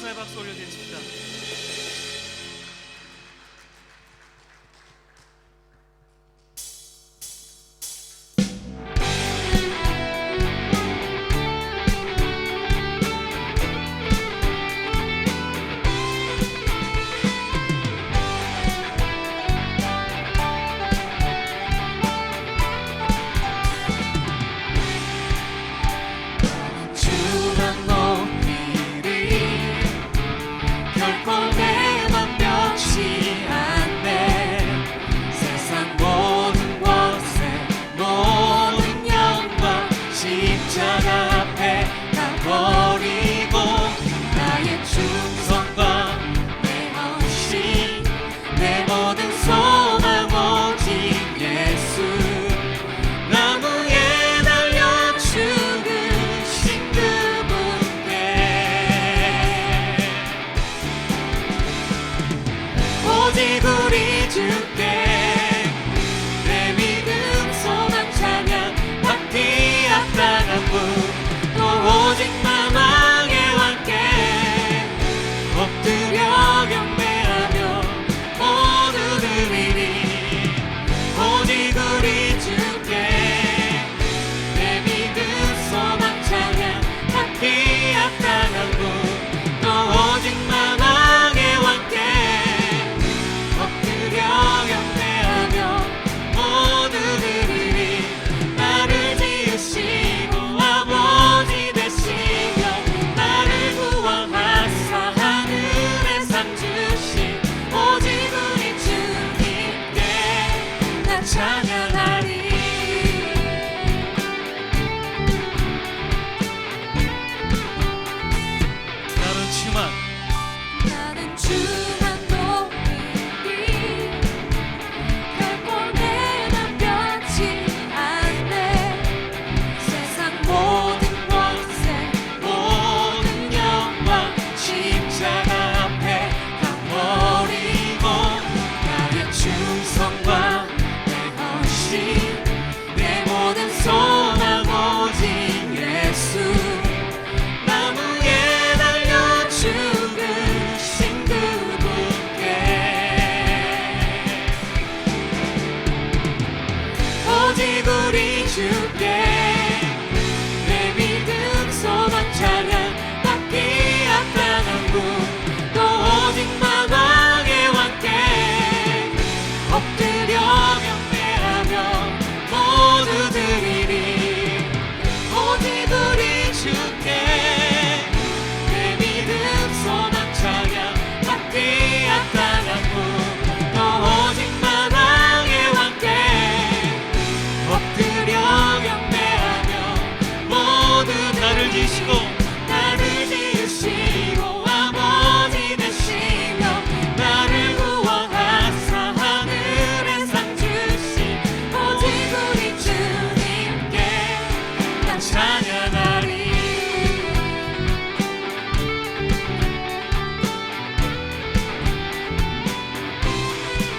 감사의 박수 올려드리겠습니다. 오직 우리 주께 내 믿음 소망 찬양 받기 합당한 분 또 오직 만왕의 왕께 엎드려 경배하며 모두 드리리. 오직 우리 주께 내 믿음 소망 찬양 받기 합당한 분 또 오직 만왕의 왕께 경배하며 모두 드리리. 나를 지으시고 아버지 되시며 나를 구원하사 하늘에 상 주신 오직 우리 주님께 나 찬양하리. 나는 주만 소망 오직 예수. 나무에 달려 죽으신 그분께 오직 우리 주께 내 믿음 소망 찬양 받기 합당한 분 또 오직 만왕의 왕께 엎드려 경배하며 모두 드리리. 오직 우리 주께 내 믿음 소망 찬양 받기 합당한 분 또 오직 만왕의 왕께 엎드려 경배하며 모두 나를 지으시고 아버지 되시며 나를 구원하사 하늘에 상 주신 오직 우리 주님께 나 찬양하리.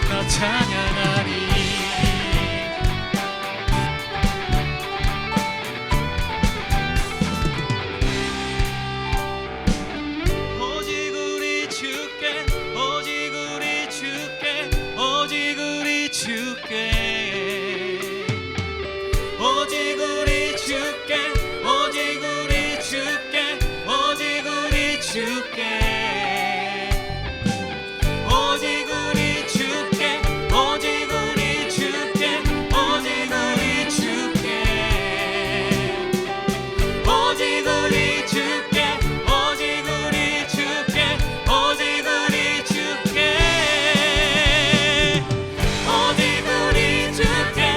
나 찬양하리. 오직 우리 주께 오직 우리 주께 오직 우리 주께 오직 우리 주께 오직 우리 주께 오직 우리 주께 오직 우리 주께 오직 우리 주께 오직 우리 주께 오직 우리 주께 오직 우리 주께 오직 우리 주께 오직 우리 주께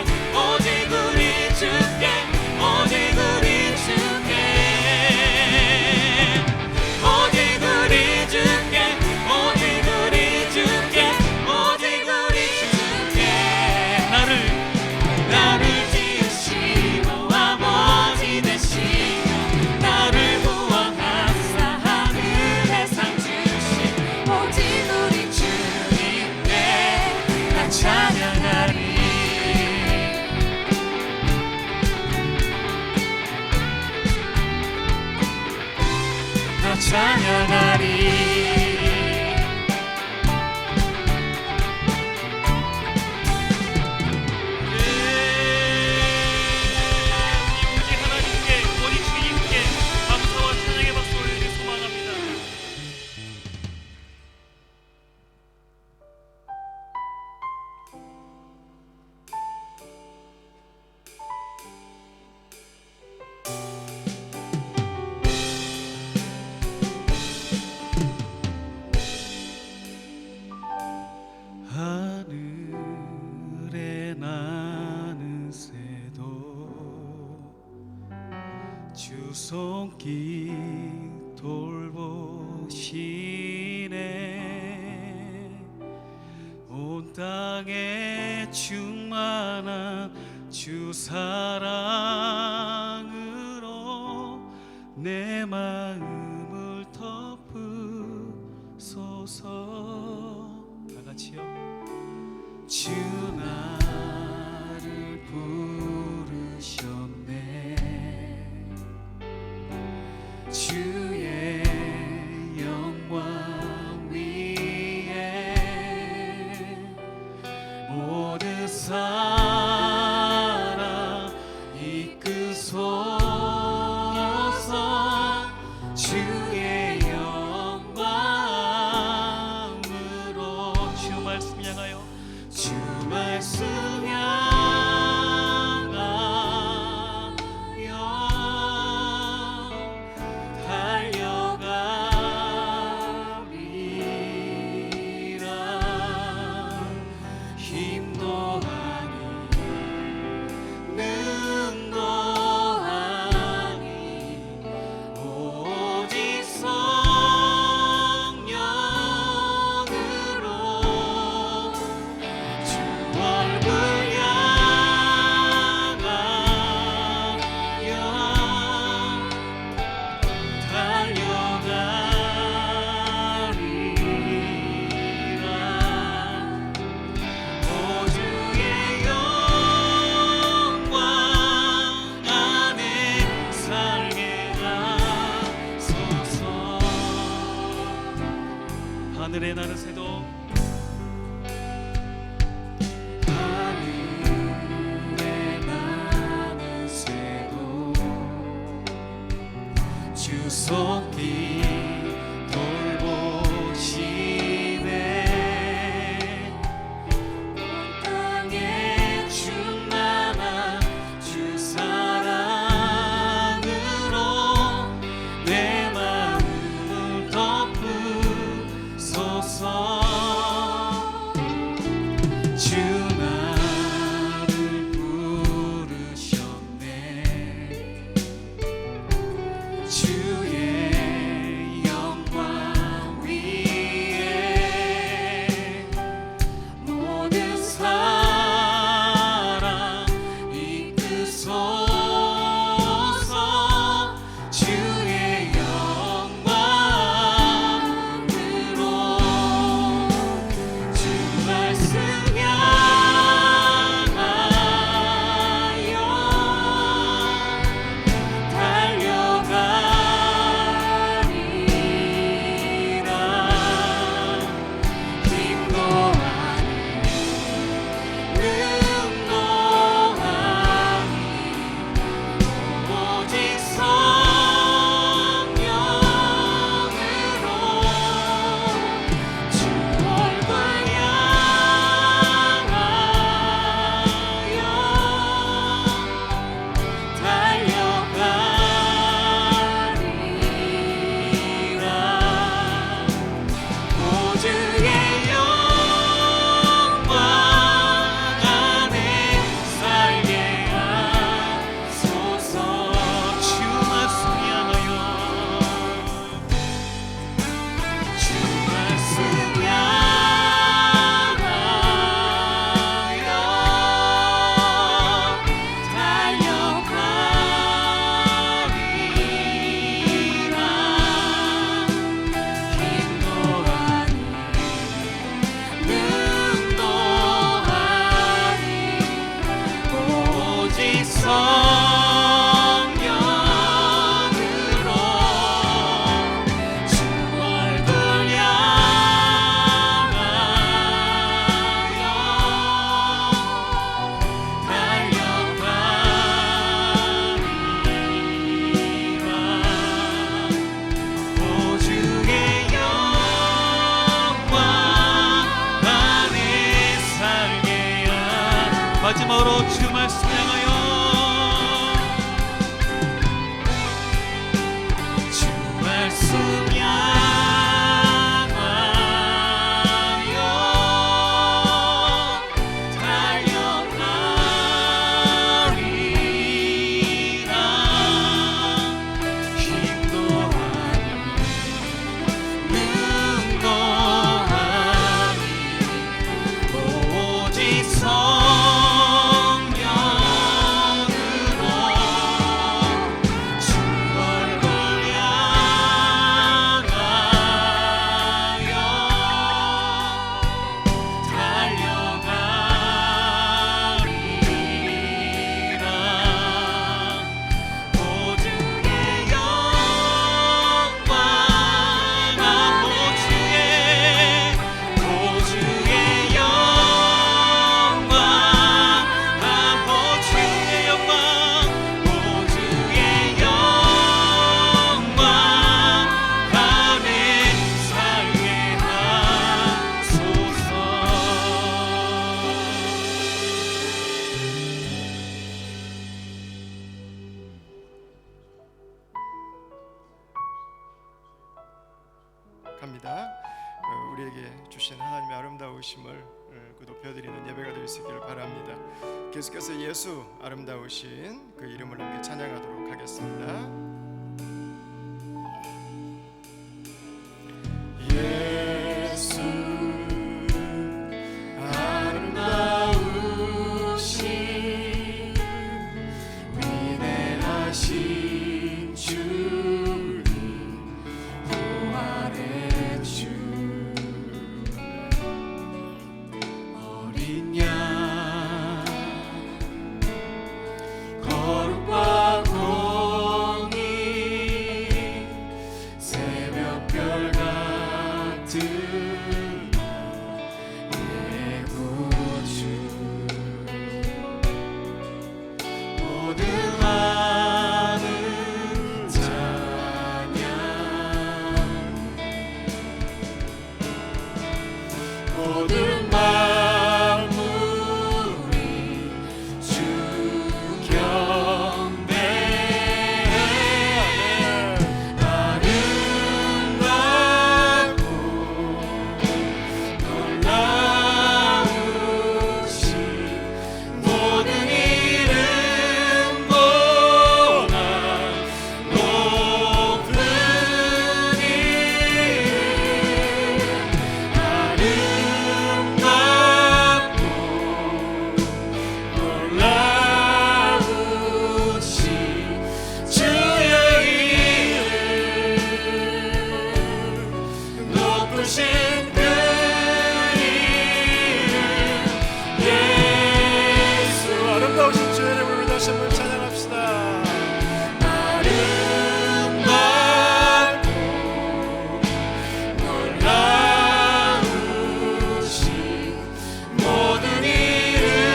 오직 우리 주께 오직 우리 주께 오직 우리 주께 오직 우리 주께 오직 우리 주께 나를 지으시고 아버지 되시며 나를 구원하사 하늘에 상 주신 오직 우리 주님께 나 찬양하리. 나 찬양하리. 손길 돌보시네. 온 땅에 충만한 주 사랑으로 내 마음을 덮으소서. 다 같이요. 주 나를 부르셨네. 주의 영광 위에 모든 사랑 이끄소서. 주의 영광으로 주 말씀 향하여 주 말씀 하늘에 나는 새도 하늘에 나는 새도 주 손길 돌보시네. 온 땅에 충만한 주 사랑으로 내 마음을 덮으소서. 주 나를 부르셨네. 주의 영광 위에 모든 사랑 이끄소서. 주의 영광으로 주 말씀 마지막으로 주 말씀 향하여 주 말씀 향하여 달려가리라. 합니다. 우리에게 주신 하나님의 아름다우심을 높여드리는 예배가 될 수 있기를 바랍니다. 계속해서 예수 아름다우신 그 이름을 함께 찬양하도록 하겠습니다. 예수 아름다우신 위대하신 주님 부활의 주 어린 양 거룩과 공의 새벽별 같은 내 구주 모든 하늘 찬양 모든 만물이 주 경배하네 아름답고 놀라우신 모든 이름보다 높은 놀라우신 주의 이름 높으신 그 이름 예수 아름다우신 주의 이름을 우리 다시 한번 찬양합시다. 아름답고 놀라우신 모든 이름보다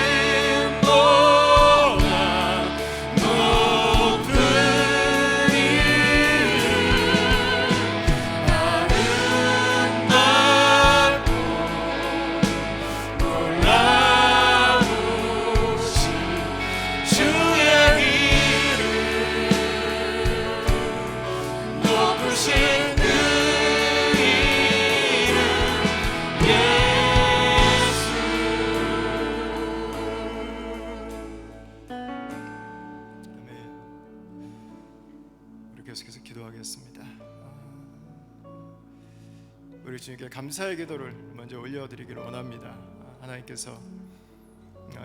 높은 이름 아름답고 놀라우신 주의 이름 높으신 그 이름 예수 아멘. 우리 계속해서 기도하겠습니다. 우리 주님께 감사의 기도를 먼저 올려드리기를 원합니다. 하나님께서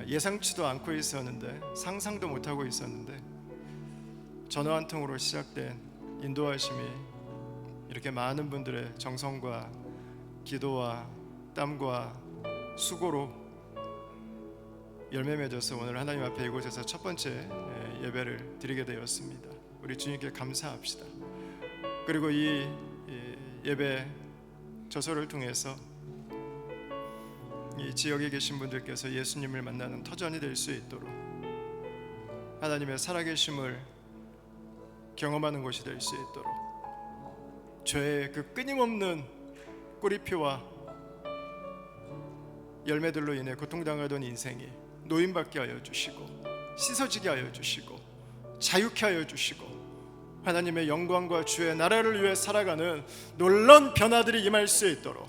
예상치도 않고 있었는데 상상도 못하고 있었는데 전화 한 통으로 시작된 인도하심이 이렇게 많은 분들의 정성과 기도와 땀과 수고로 열매 맺어서 오늘 하나님 앞에 이곳에서 첫 번째 예배를 드리게 되었습니다. 우리 주님께 감사합시다. 그리고 이 예배 저서를 통해서 이 지역에 계신 분들께서 예수님을 만나는 터전이 될 수 있도록 하나님의 살아계심을 경험하는 곳이 될 수 있도록 죄의 그 끊임없는 꼬리표와 열매들로 인해 고통당하던 인생이 노임받게 하여 주시고 씻어지게 하여 주시고 자유케 하여 주시고 하나님의 영광과 주의 나라를 위해 살아가는 놀라운 변화들이 임할 수 있도록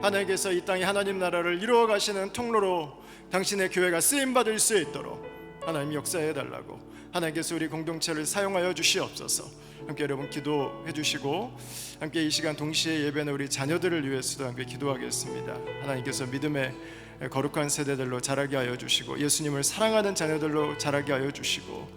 하나님께서 이 땅에 하나님 나라를 이루어 가시는 통로로 당신의 교회가 쓰임받을 수 있도록 하나님 역사해 달라고 하나님께서 우리 공동체를 사용하여 주시옵소서. 함께 여러분 기도해 주시고 함께 이 시간 동시에 예배는 우리 자녀들을 위해서도 함께 기도하겠습니다. 하나님께서 믿음의 거룩한 세대들로 자라게 하여 주시고 예수님을 사랑하는 자녀들로 자라게 하여 주시고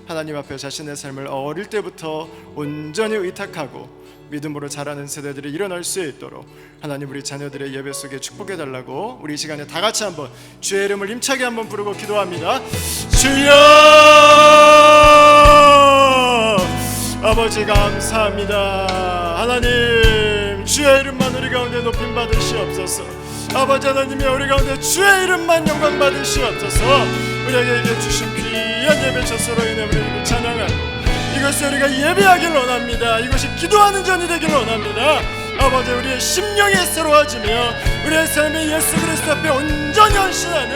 하나님 앞에 자신의 삶을 어릴 때부터 온전히 의탁하고 믿음으로 자라는 세대들이 일어날 수 있도록 하나님 우리 자녀들의 예배 속에 축복해 달라고 우리 이 시간에 다 같이 한번 주의 이름을 힘차게 한번 부르고 기도합니다. 주여 아버지 감사합니다. 하나님 주의 이름만 우리 가운데 높임 받으시옵소서. 아버지 하나님이 우리 가운데 주의 이름만 영광 받으시옵소서. 우리에게 주신 귀한 예배 첫서로 인해 우리를 찬양하고 이것을 우리가 예배하길 원합니다. 이것이 기도하는 전이 되길 원합니다. 아버지 우리의 심령이 새로워지며 우리의 삶이 예수 그리스도 앞에 온전히 헌신하는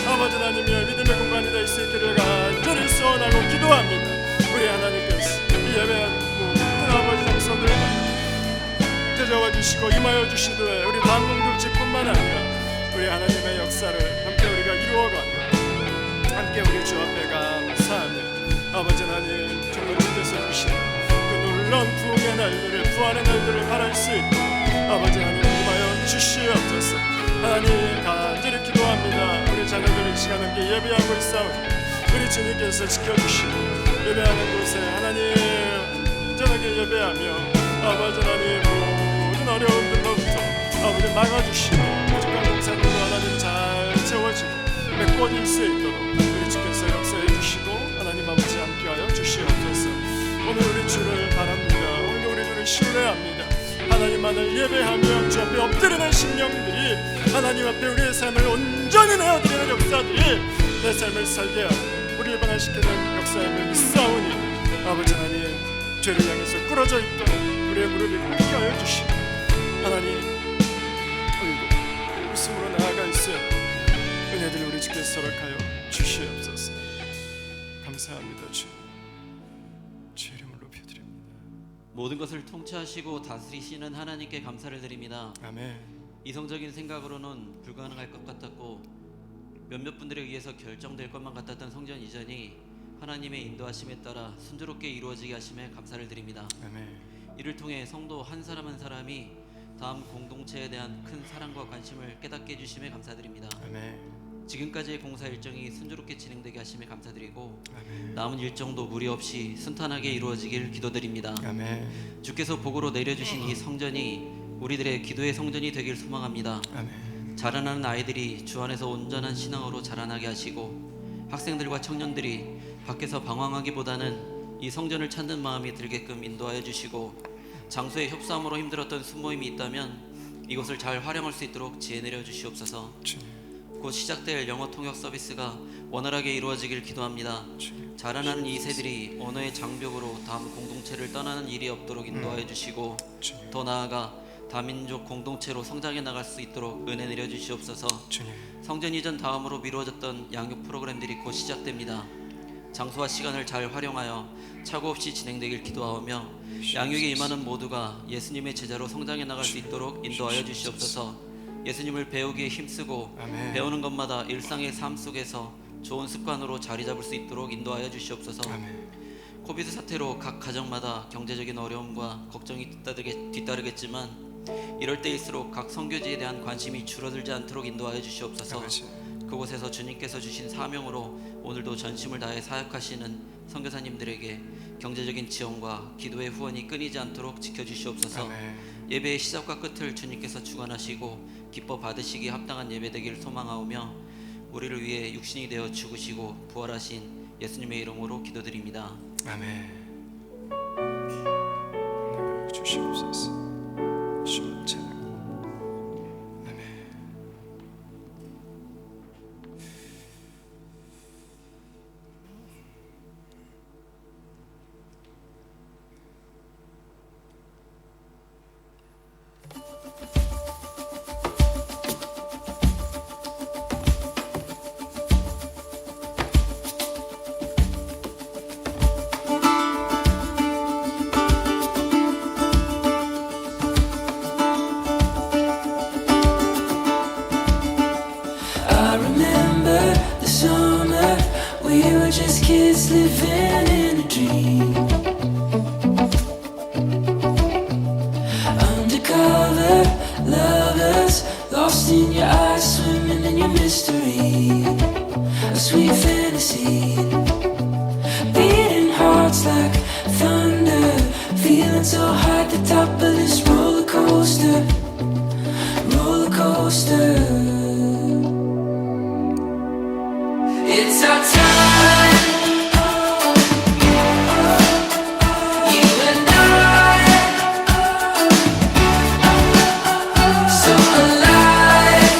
아버지 하나님의 믿음의 공간이 될 수 있기를 간절히 소원하고 기도합니다. 우리 하나님께서 이 예배한 모든 아버지 장소들을 찾아와 주시고 임하여 주시되 우리 방공동체뿐만 아니라 우리 하나님의 역사를 함께 우리가 이루어가며 함께 우리 주 앞에 감사하며 아버지 하나님 정말 주께서 주신 그 놀라운 부흥의 날들을 부활의 날들을 바랄 수 있도록 아버지 하나님 임하여 주시옵소서. 하나님 간절히 기도합니다. 우리 자녀들이 시간 함께 예배하고 있사오니 우리 주님께서 지켜주시고 예배하는 곳에 하나님 안전하게 예배하며 아버지 하나님 모든 어려움들로부터 아버지 막아주시고 부족한 공산들로 하나님 잘 채워지고 메꿔질 수 있도록 우리 주께서 역사해 주시고 하나님 아버지 함께하여 주시옵소서. 오늘 우리 주를 바랍니다. 오늘 우리 주를 신뢰합니다. 하나님만을 예배하며 주 앞에 엎드리는 심령들이 하나님 앞에 우리의 삶을 온전히 내어드리는 역사들이 내 삶을 살게 하고 우리를 변화시키는 역사임을 믿사오니 아버지 하나님 죄를 향해서 꿇어져 있던 우리의 무릎을 꿇게 하여 주시고 하나님 울고 웃음으로 나아가 있어야 은혜들 우리 주께서 허락하여 주시옵소서. 감사합니다. 주 이름을 높여드립니다. 모든 것을 통치하시고 다스리시는 하나님께 감사를 드립니다. 아멘. 이성적인 생각으로는 불가능할 것 같았고 몇몇 분들에 의해서 결정될 것만 같았던 성전 이전이 하나님의 인도하심에 따라 순조롭게 이루어지게 하심에 감사를 드립니다. 아멘. 이를 통해 성도 한 사람 한 사람이 다음 공동체에 대한 큰 사랑과 관심을 깨닫게 해주심에 감사드립니다. 아멘. 지금까지의 공사 일정이 순조롭게 진행되게 하심에 감사드리고 아멘. 남은 일정도 무리 없이 순탄하게 이루어지길 기도드립니다. 아멘. 주께서 복으로 내려주신 이 성전이 우리들의 기도의 성전이 되길 소망합니다. 아멘. 자라나는 아이들이 주 안에서 온전한 신앙으로 자라나게 하시고 학생들과 청년들이 밖에서 방황하기보다는 이 성전을 찾는 마음이 들게끔 인도하여 주시고 장소의 협소함으로 힘들었던 순모임이 있다면 이것을 잘 활용할 수 있도록 지혜 내려 주시옵소서. 곧 시작될 영어 통역 서비스가 원활하게 이루어지길 기도합니다. 자라나는 이 세들이 언어의 장벽으로 다음 공동체를 떠나는 일이 없도록 인도하여 주시고 더 나아가 다민족 공동체로 성장해 나갈 수 있도록 은혜 내려 주시옵소서. 성전 이전 다음으로 미루어졌던 양육 프로그램들이 곧 시작됩니다. 장소와 시간을 잘 활용하여 착오 없이 진행되길 기도하며 양육에 임하는 모두가 예수님의 제자로 성장해 나갈 수 있도록 인도하여 주시옵소서. 예수님을 배우기에 힘쓰고 아멘. 배우는 것마다 일상의 삶 속에서 좋은 습관으로 자리 잡을 수 있도록 인도하여 주시옵소서. 아멘. 코비드 사태로 각 가정마다 경제적인 어려움과 걱정이 뒤따르겠지만 이럴 때일수록 각 선교지에 대한 관심이 줄어들지 않도록 인도하여 주시옵소서. 아버지. 그곳에서 주님께서 주신 사명으로 오늘도 전심을 다해 사역하시는 선교사님들에게 경제적인 지원과 기도의 후원이 끊이지 않도록 지켜주시옵소서. 아멘. 예배의 시작과 끝을 주님께서 주관하시고 기뻐 받으시기에 합당한 예배되기를 소망하오며 우리를 위해 육신이 되어 죽으시고 부활하신 예수님의 이름으로 기도드립니다. 아멘. 주시옵소서. 주님 찬양. 아멘. mystery, a sweet fantasy. Beating hearts like thunder, feeling so high at the top of this roller coaster, roller coaster. It's our time, you and I, so alive,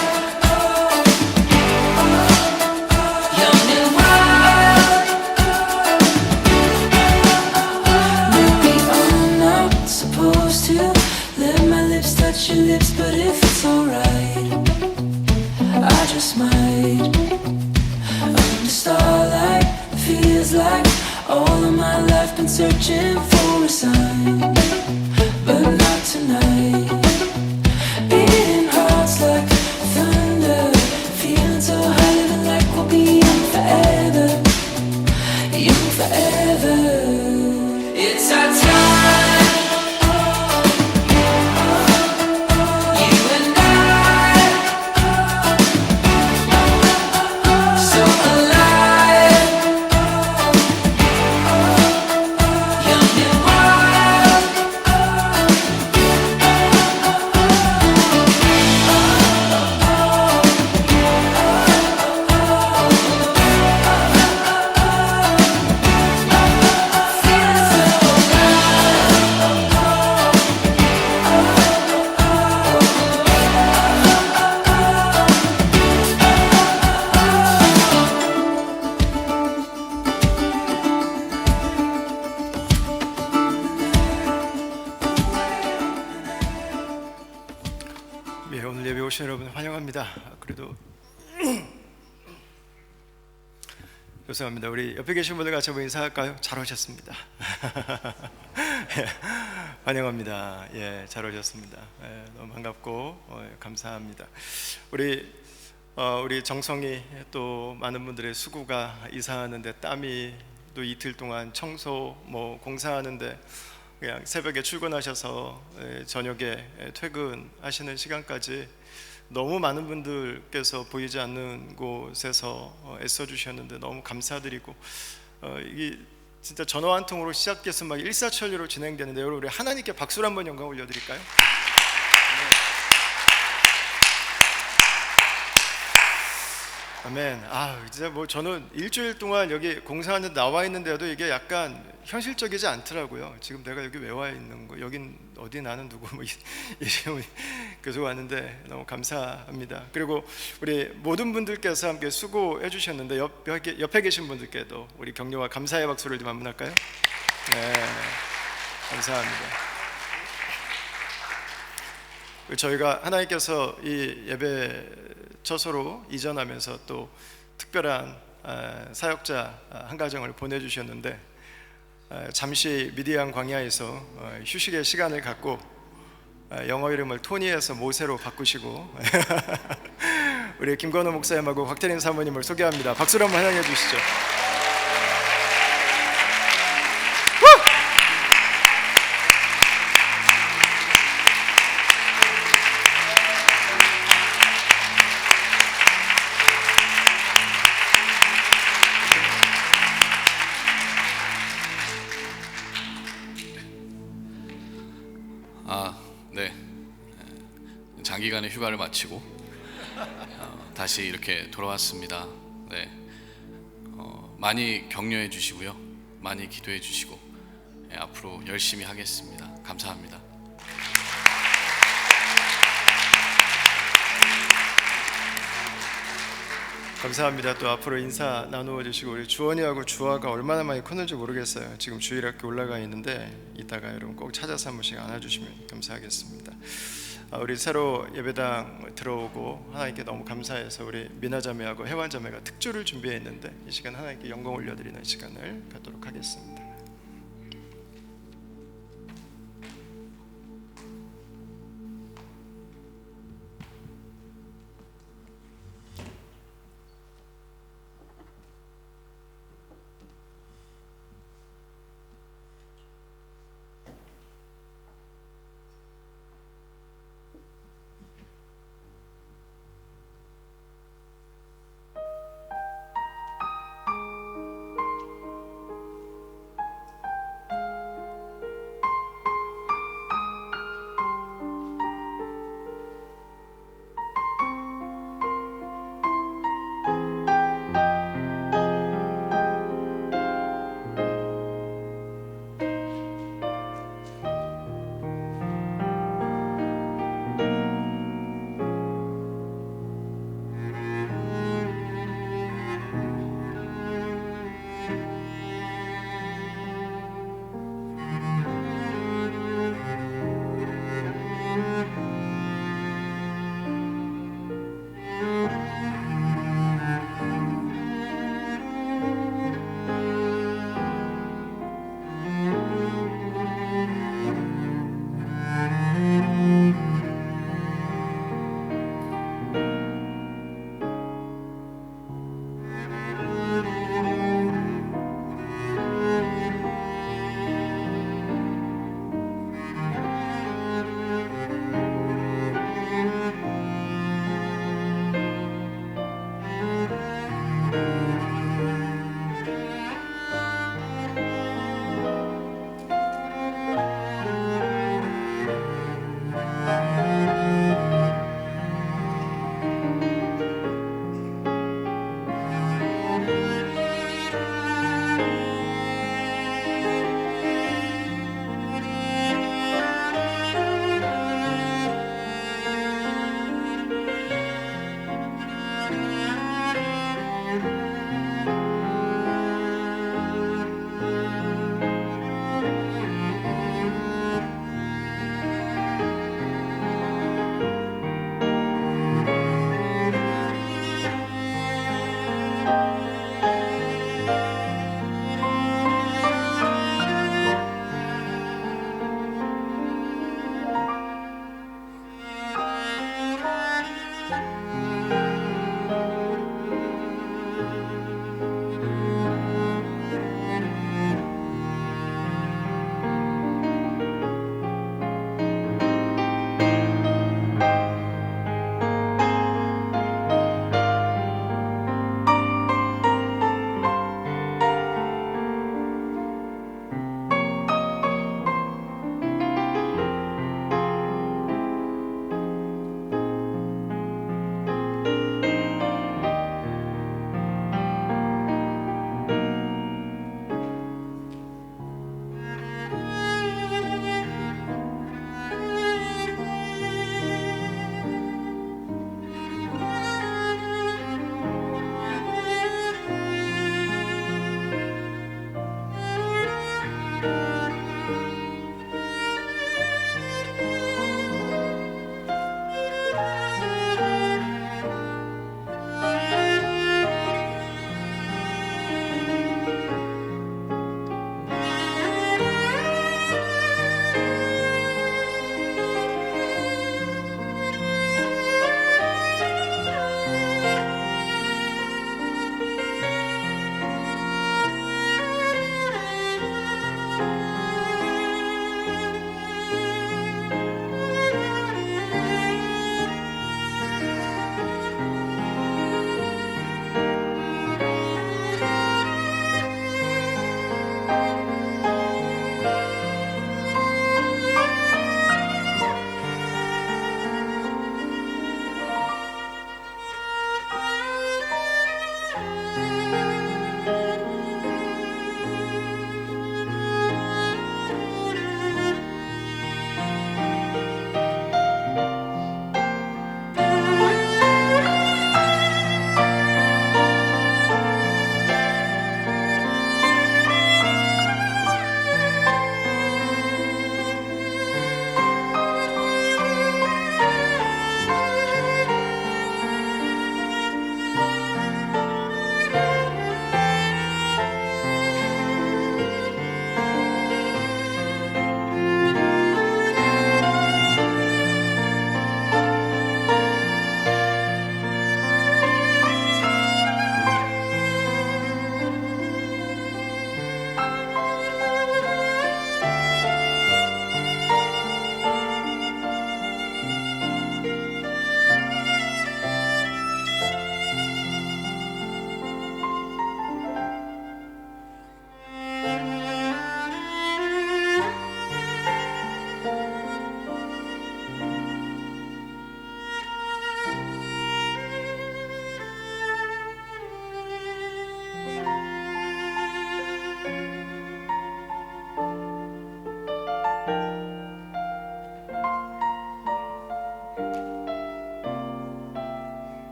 young and wild. Maybe I'm not supposed to let my lips touch your lips, but if it's alright, I just might. Under starlight, feels like all of my life been searching for a sign, but not tonight. Beating hearts like thunder, feeling so high, living like we'll be young forever, young forever. It's our time, you and I, so alive, young and wild. Feeling so 예, 오늘 예배 오신 여러분 환영합니다. 그래도 죄송합니다. 우리 옆에 계신 분들 같이 한번 인사할까요? 잘 오셨습니다. 예, 환영합니다. 예, 잘 오셨습니다. 예, 너무 반갑고 감사합니다. 우리 정성이 또 많은 분들의 수고가 이사하는데 땀이 또 이틀 동안 청소 공사하는데 그냥 새벽에 출근하셔서 저녁에 퇴근하시는 시간까지 너무 많은 분들께서 보이지 않는 곳에서 애써 주셨는데 너무 감사드리고 이게 진짜 전화 한 통으로 시작해서 막 일사천리로 진행되는데 여러분 우리 하나님께 박수를 한번 영광 올려드릴까요? 아멘. 진짜 저는 일주일 동안 여기 공사하는데 나와 있는데도 이게 약간 현실적이지 않더라고요. 지금 내가 여기 왜 와 있는 거? 여긴 어디 나는 누구? 이름이 계속 왔는데 너무 감사합니다. 그리고 우리 모든 분들께서 함께 수고해 주셨는데 옆에 계신 분들께도 우리 격려와 감사의 박수를 좀 한번 할까요? 네, 감사합니다. 저희가 하나님께서 이 예배 처소로 이전하면서 또 특별한 사역자 한 가정을 보내주셨는데 잠시 미디안 광야에서 휴식의 시간을 갖고 영어 이름을 토니에서 모세로 바꾸시고 우리 김건우 목사님하고 곽태린 사모님을 소개합니다. 박수로 한번 환영해 주시죠. 네. 장기간의 휴가를 마치고 다시 이렇게 돌아왔습니다. 네. 많이 격려해 주시고요. 많이 기도해 주시고 앞으로 열심히 하겠습니다. 감사합니다. 감사합니다. 또 앞으로 인사 나누어 주시고 우리 주원이하고 주아가 얼마나 많이 컸는지 모르겠어요. 지금 주일학교 올라가 있는데 이따가 여러분 꼭 찾아서 한 번씩 안아주시면 감사하겠습니다. 우리 새로 예배당 들어오고 하나님께 너무 감사해서 우리 미나자매하고 혜완자매가 특주를 준비했는데 이 시간 하나님께 영광 올려드리는 시간을 갖도록 하겠습니다.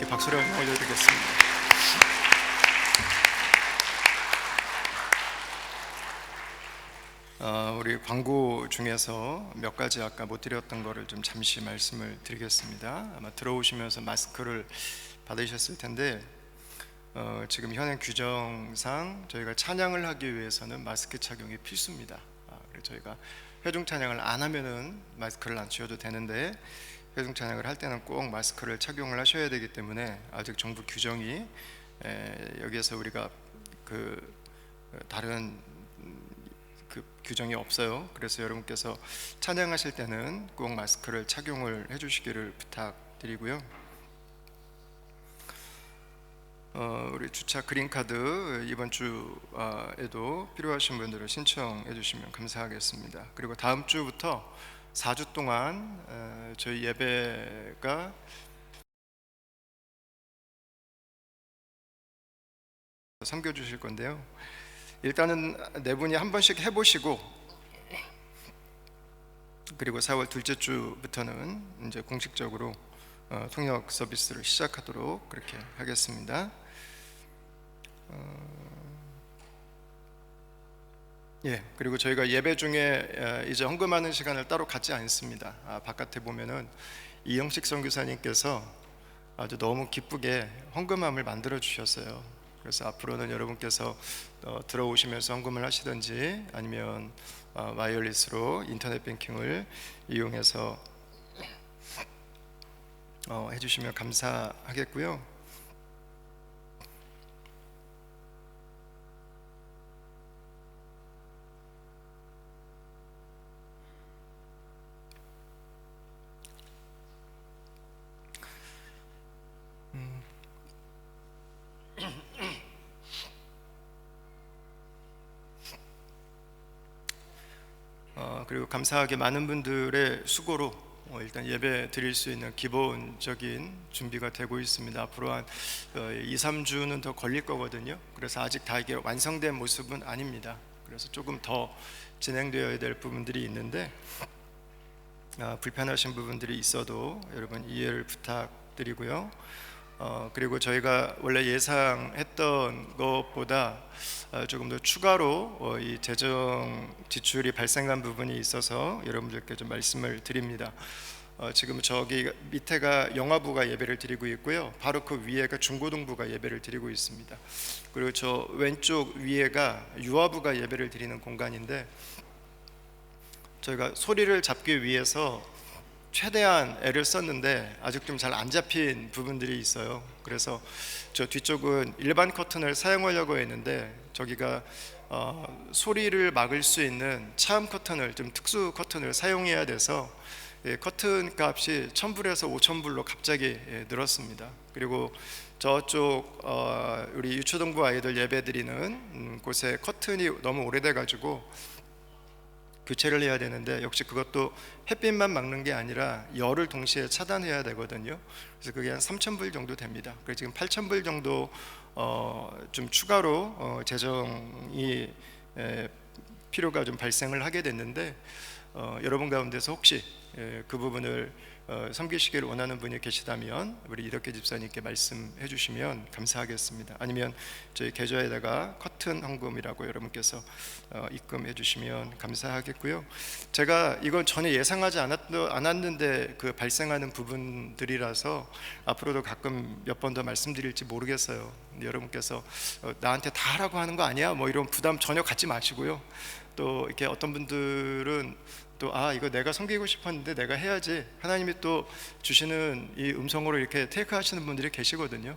우리 박수를 한번 올려드리겠습니다. 우리 광고 중에서 몇 가지 아까 못 드렸던 거를 좀 잠시 말씀을 드리겠습니다. 아마 들어오시면서 마스크를 받으셨을 텐데 지금 현행 규정상 저희가 찬양을 하기 위해서는 마스크 착용이 필수입니다. 그래서 저희가 회중 찬양을 안 하면은 마스크를 안 쓰셔도 되는데 회중 찬양을 할 때는 꼭 마스크를 착용을 하셔야 되기 때문에 아직 정부 규정이 여기에서 우리가 그 다른 그 규정이 없어요. 그래서 여러분께서 찬양하실 때는 꼭 마스크를 착용을 해주시기를 부탁드리고요. 우리 주차 그린카드 이번 주에도 필요하신 분들은 신청해 주시면 감사하겠습니다. 그리고 다음 주부터 4주 동안 저희 예배가 섬겨주실 건데요. 일단은 네 분이 한 번씩 해보시고 그리고 4월 둘째 주부터는 이제 공식적으로 통역 서비스를 시작하도록 그렇게 하겠습니다. 그리고 저희가 예배 중에 이제 헌금하는 시간을 따로 갖지 않습니다. 바깥에 보면은 이영식 선교사님께서 아주 너무 기쁘게 헌금함을 만들어 주셨어요. 그래서 앞으로는 여러분께서 들어오시면서 헌금을 하시든지 아니면 와이어리스로 인터넷 뱅킹을 이용해서 해주시면 감사하겠고요. 그리고 감사하게 많은 분들의 수고로 일단 예배 드릴 수 있는 기본적인 준비가 되고 있습니다. 앞으로 한 2-3주는 더 걸릴 거거든요. 그래서 아직 다 이게 완성된 모습은 아닙니다. 그래서 조금 더 진행되어야 될 부분들이 있는데 불편하신 부분들이 있어도 여러분 이해를 부탁드리고요. 그리고 저희가 원래 예상했던 것보다 조금 더 추가로 이 재정 지출이 발생한 부분이 있어서 여러분들께 좀 말씀을 드립니다. 지금 저기 밑에가 영화부가 예배를 드리고 있고요. 바로 그 위에가 중고등부가 예배를 드리고 있습니다. 그리고 저 왼쪽 위에가 유아부가 예배를 드리는 공간인데 저희가 소리를 잡기 위해서 최대한 애를 썼는데 아직 좀 잘 안 잡힌 부분들이 있어요. 그래서 저 뒤쪽은 일반 커튼을 사용하려고 했는데 저기가 소리를 막을 수 있는 차음 커튼을 좀 특수 커튼을 사용해야 돼서 커튼 값이 1,000불에서 5,000불로 갑자기 늘었습니다. 그리고 저쪽 우리 유초등부 아이들 예배 드리는 곳에 커튼이 너무 오래돼 가지고 교체를 해야 되는데 역시 그것도 햇빛만 막는 게 아니라 열을 동시에 차단해야 되거든요. 그래서 그게 한 3,000불 정도 됩니다. 그래서 지금 8,000불 정도 좀 추가로 재정이 필요가 좀 발생을 하게 됐는데 여러분 가운데서 혹시 그 부분을 섬기시길 원하는 분이 계시다면 우리 이덕계 집사님께 말씀해 주시면 감사하겠습니다. 아니면 저희 계좌에다가 커튼 헌금이라고 여러분께서 입금해 주시면 감사하겠고요. 제가 이건 전혀 예상하지 않았는데 그 발생하는 부분들이라서 앞으로도 가끔 몇 번 더 말씀드릴지 모르겠어요. 여러분께서 나한테 다 하라고 하는 거 아니야? 뭐 이런 부담 전혀 갖지 마시고요. 또 이렇게 어떤 분들은 또 이거 내가 섬기고 싶었는데 내가 해야지 하나님이 또 주시는 이 음성으로 이렇게 테이크하시는 분들이 계시거든요.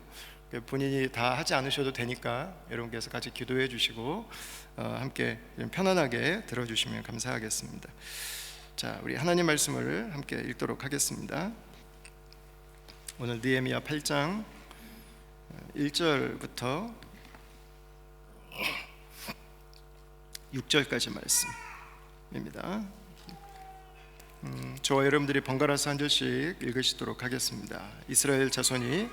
본인이 다 하지 않으셔도 되니까 여러분께서 같이 기도해 주시고 함께 편안하게 들어주시면 감사하겠습니다. 자, 우리 하나님 말씀을 함께 읽도록 하겠습니다. 오늘 느헤미야 8장 1절부터 6절까지 말씀입니다. 저와 여러분들이 번갈아서 한 절씩 읽으시도록 하겠습니다. 이스라엘 자손이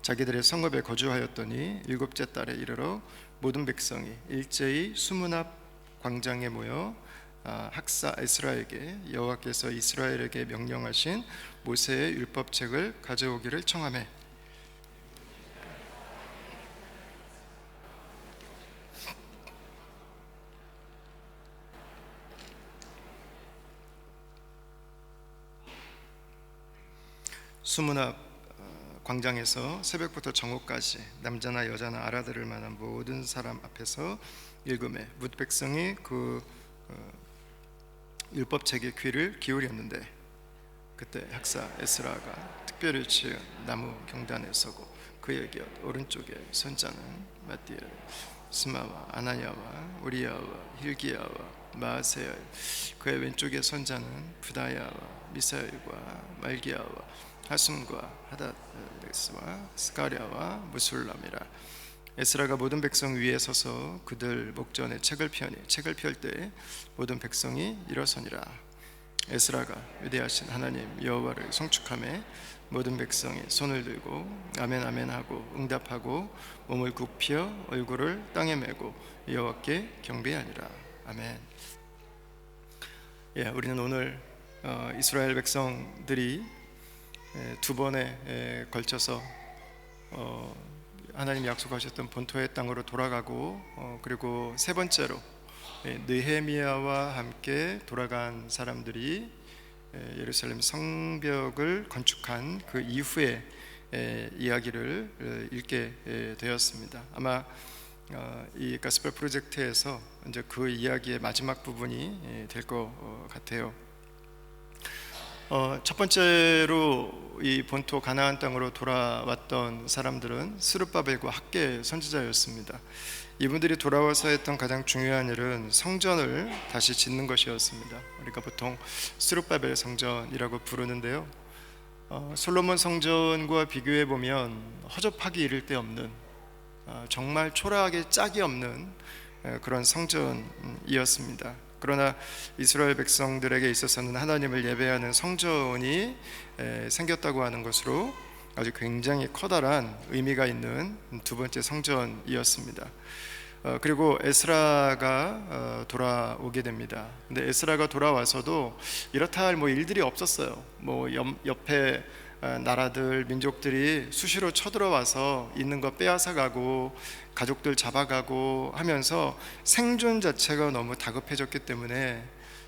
자기들의 성읍에 거주하였더니 일곱째 달에 이르러 모든 백성이 일제히 수문 앞 광장에 모여 학사 에스라에게 여호와께서 이스라엘에게 명령하신 모세의 율법책을 가져오기를 청하매 수문 앞 광장에서 새벽부터 정오까지 남자나 여자나 알아들을 만한 모든 사람 앞에서 읽음에 무드 백성이 그 율법책에 귀를 기울였는데, 그때 학사 에스라가 특별히 지은 나무 경단에 서고 그의 곁 오른쪽에 선자는 마띠엘, 스마와 아나야와 우리야와 힐기야와 마아세야, 그의 왼쪽에 선자는 부다야와 미사엘과 말기야와 하숨과 하닷레스와 스가랴와 무술람이라. 에스라가 모든 백성 위에 서서 그들 목전에 책을 펴니 책을 펼 때 모든 백성이 일어서니라. 에스라가 위대하신 하나님 여호와를 송축하며 모든 백성이 손을 들고 아멘 아멘 하고 응답하고 몸을 굽혀 얼굴을 땅에 메고 여호와께 경배하니라. 아멘. 우리는 오늘 이스라엘 백성들이 두 번에 걸쳐서 하나님 약속하셨던 본토의 땅으로 돌아가고, 그리고 세 번째로 느헤미야와 함께 돌아간 사람들이 예루살렘 성벽을 건축한 그 이후의 이야기를 읽게 되었습니다. 아마 이 가스펠 프로젝트에서 이제 그 이야기의 마지막 부분이 될 것 같아요. 첫 번째로 이 본토 가나안 땅으로 돌아왔던 사람들은 스룹바벨과 학개 선지자였습니다. 이분들이 돌아와서 했던 가장 중요한 일은 성전을 다시 짓는 것이었습니다. 그러니까 보통 스룹바벨 성전이라고 부르는데요, 솔로몬 성전과 비교해 보면 허접하기 이를 데 없는, 정말 초라하게 짝이 없는 그런 성전이었습니다. 그러나 이스라엘 백성들에게 있어서는 하나님을 예배하는 성전이 생겼다고 하는 것으로 아주 굉장히 커다란 의미가 있는 두 번째 성전이었습니다. 그리고 에스라가 돌아오게 됩니다. 근데 에스라가 돌아와서도 이렇다 할 일들이 없었어요. 옆에 나라들, 민족들이 수시로 쳐들어와서 있는 거 빼앗아가고 가족들 잡아가고 하면서 생존 자체가 너무 다급해졌기 때문에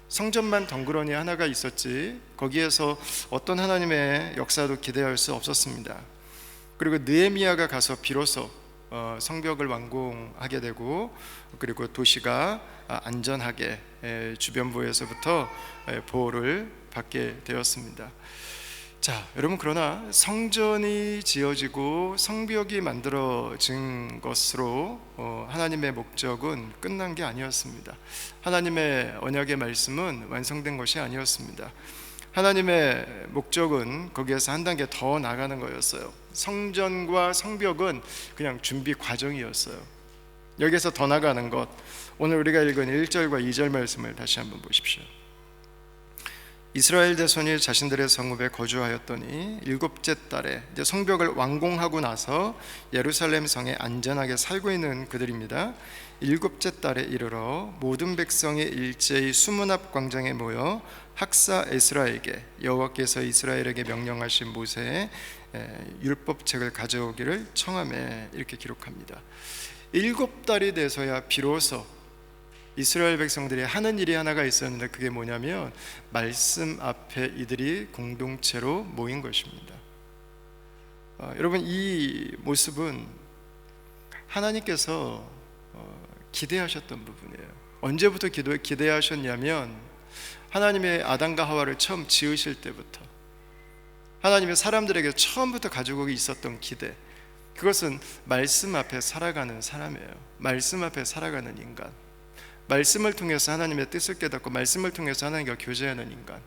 성전만 덩그러니 하나가 있었지 거기에서 어떤 하나님의 역사도 기대할 수 없었습니다. 그리고 느헤미야가 가서 비로소 성벽을 완공하게 되고, 그리고 도시가 안전하게 주변부에서부터 보호를 받게 되었습니다. 자, 여러분, 그러나 성전이 지어지고 성벽이 만들어진 것으로 하나님의 목적은 끝난 게 아니었습니다. 하나님의 언약의 말씀은 완성된 것이 아니었습니다. 하나님의 목적은 거기에서 한 단계 더 나가는 거였어요. 성전과 성벽은 그냥 준비 과정이었어요. 여기에서 더 나가는 것, 오늘 우리가 읽은 1절과 2절 말씀을 다시 한번 보십시오. 이스라엘 자손이 자신들의 성읍에 거주하였더니 일곱째 달에, 이제 성벽을 완공하고 나서 예루살렘 성에 안전하게 살고 있는 그들입니다. 일곱째 달에 이르러 모든 백성이 일제히 수문 앞 광장에 모여 학사 에스라에게 여호와께서 이스라엘에게 명령하신 모세의 율법책을 가져오기를 청하매, 이렇게 기록합니다. 7달이 돼서야 비로소 이스라엘 백성들이 하는 일이 하나가 있었는데, 그게 뭐냐면 말씀 앞에 이들이 공동체로 모인 것입니다. 여러분, 이 모습은 하나님께서 기대하셨던 부분이에요. 언제부터 기대하셨냐면 하나님의 아담과 하와를 처음 지으실 때부터 하나님의 사람들에게 처음부터 가지고 있었던 기대, 그것은 말씀 앞에 살아가는 사람이에요. 말씀 앞에 살아가는 인간, 말씀을 통해서 하나님의 뜻을 깨닫고 말씀을 통해서 하나님과 교제하는 인간.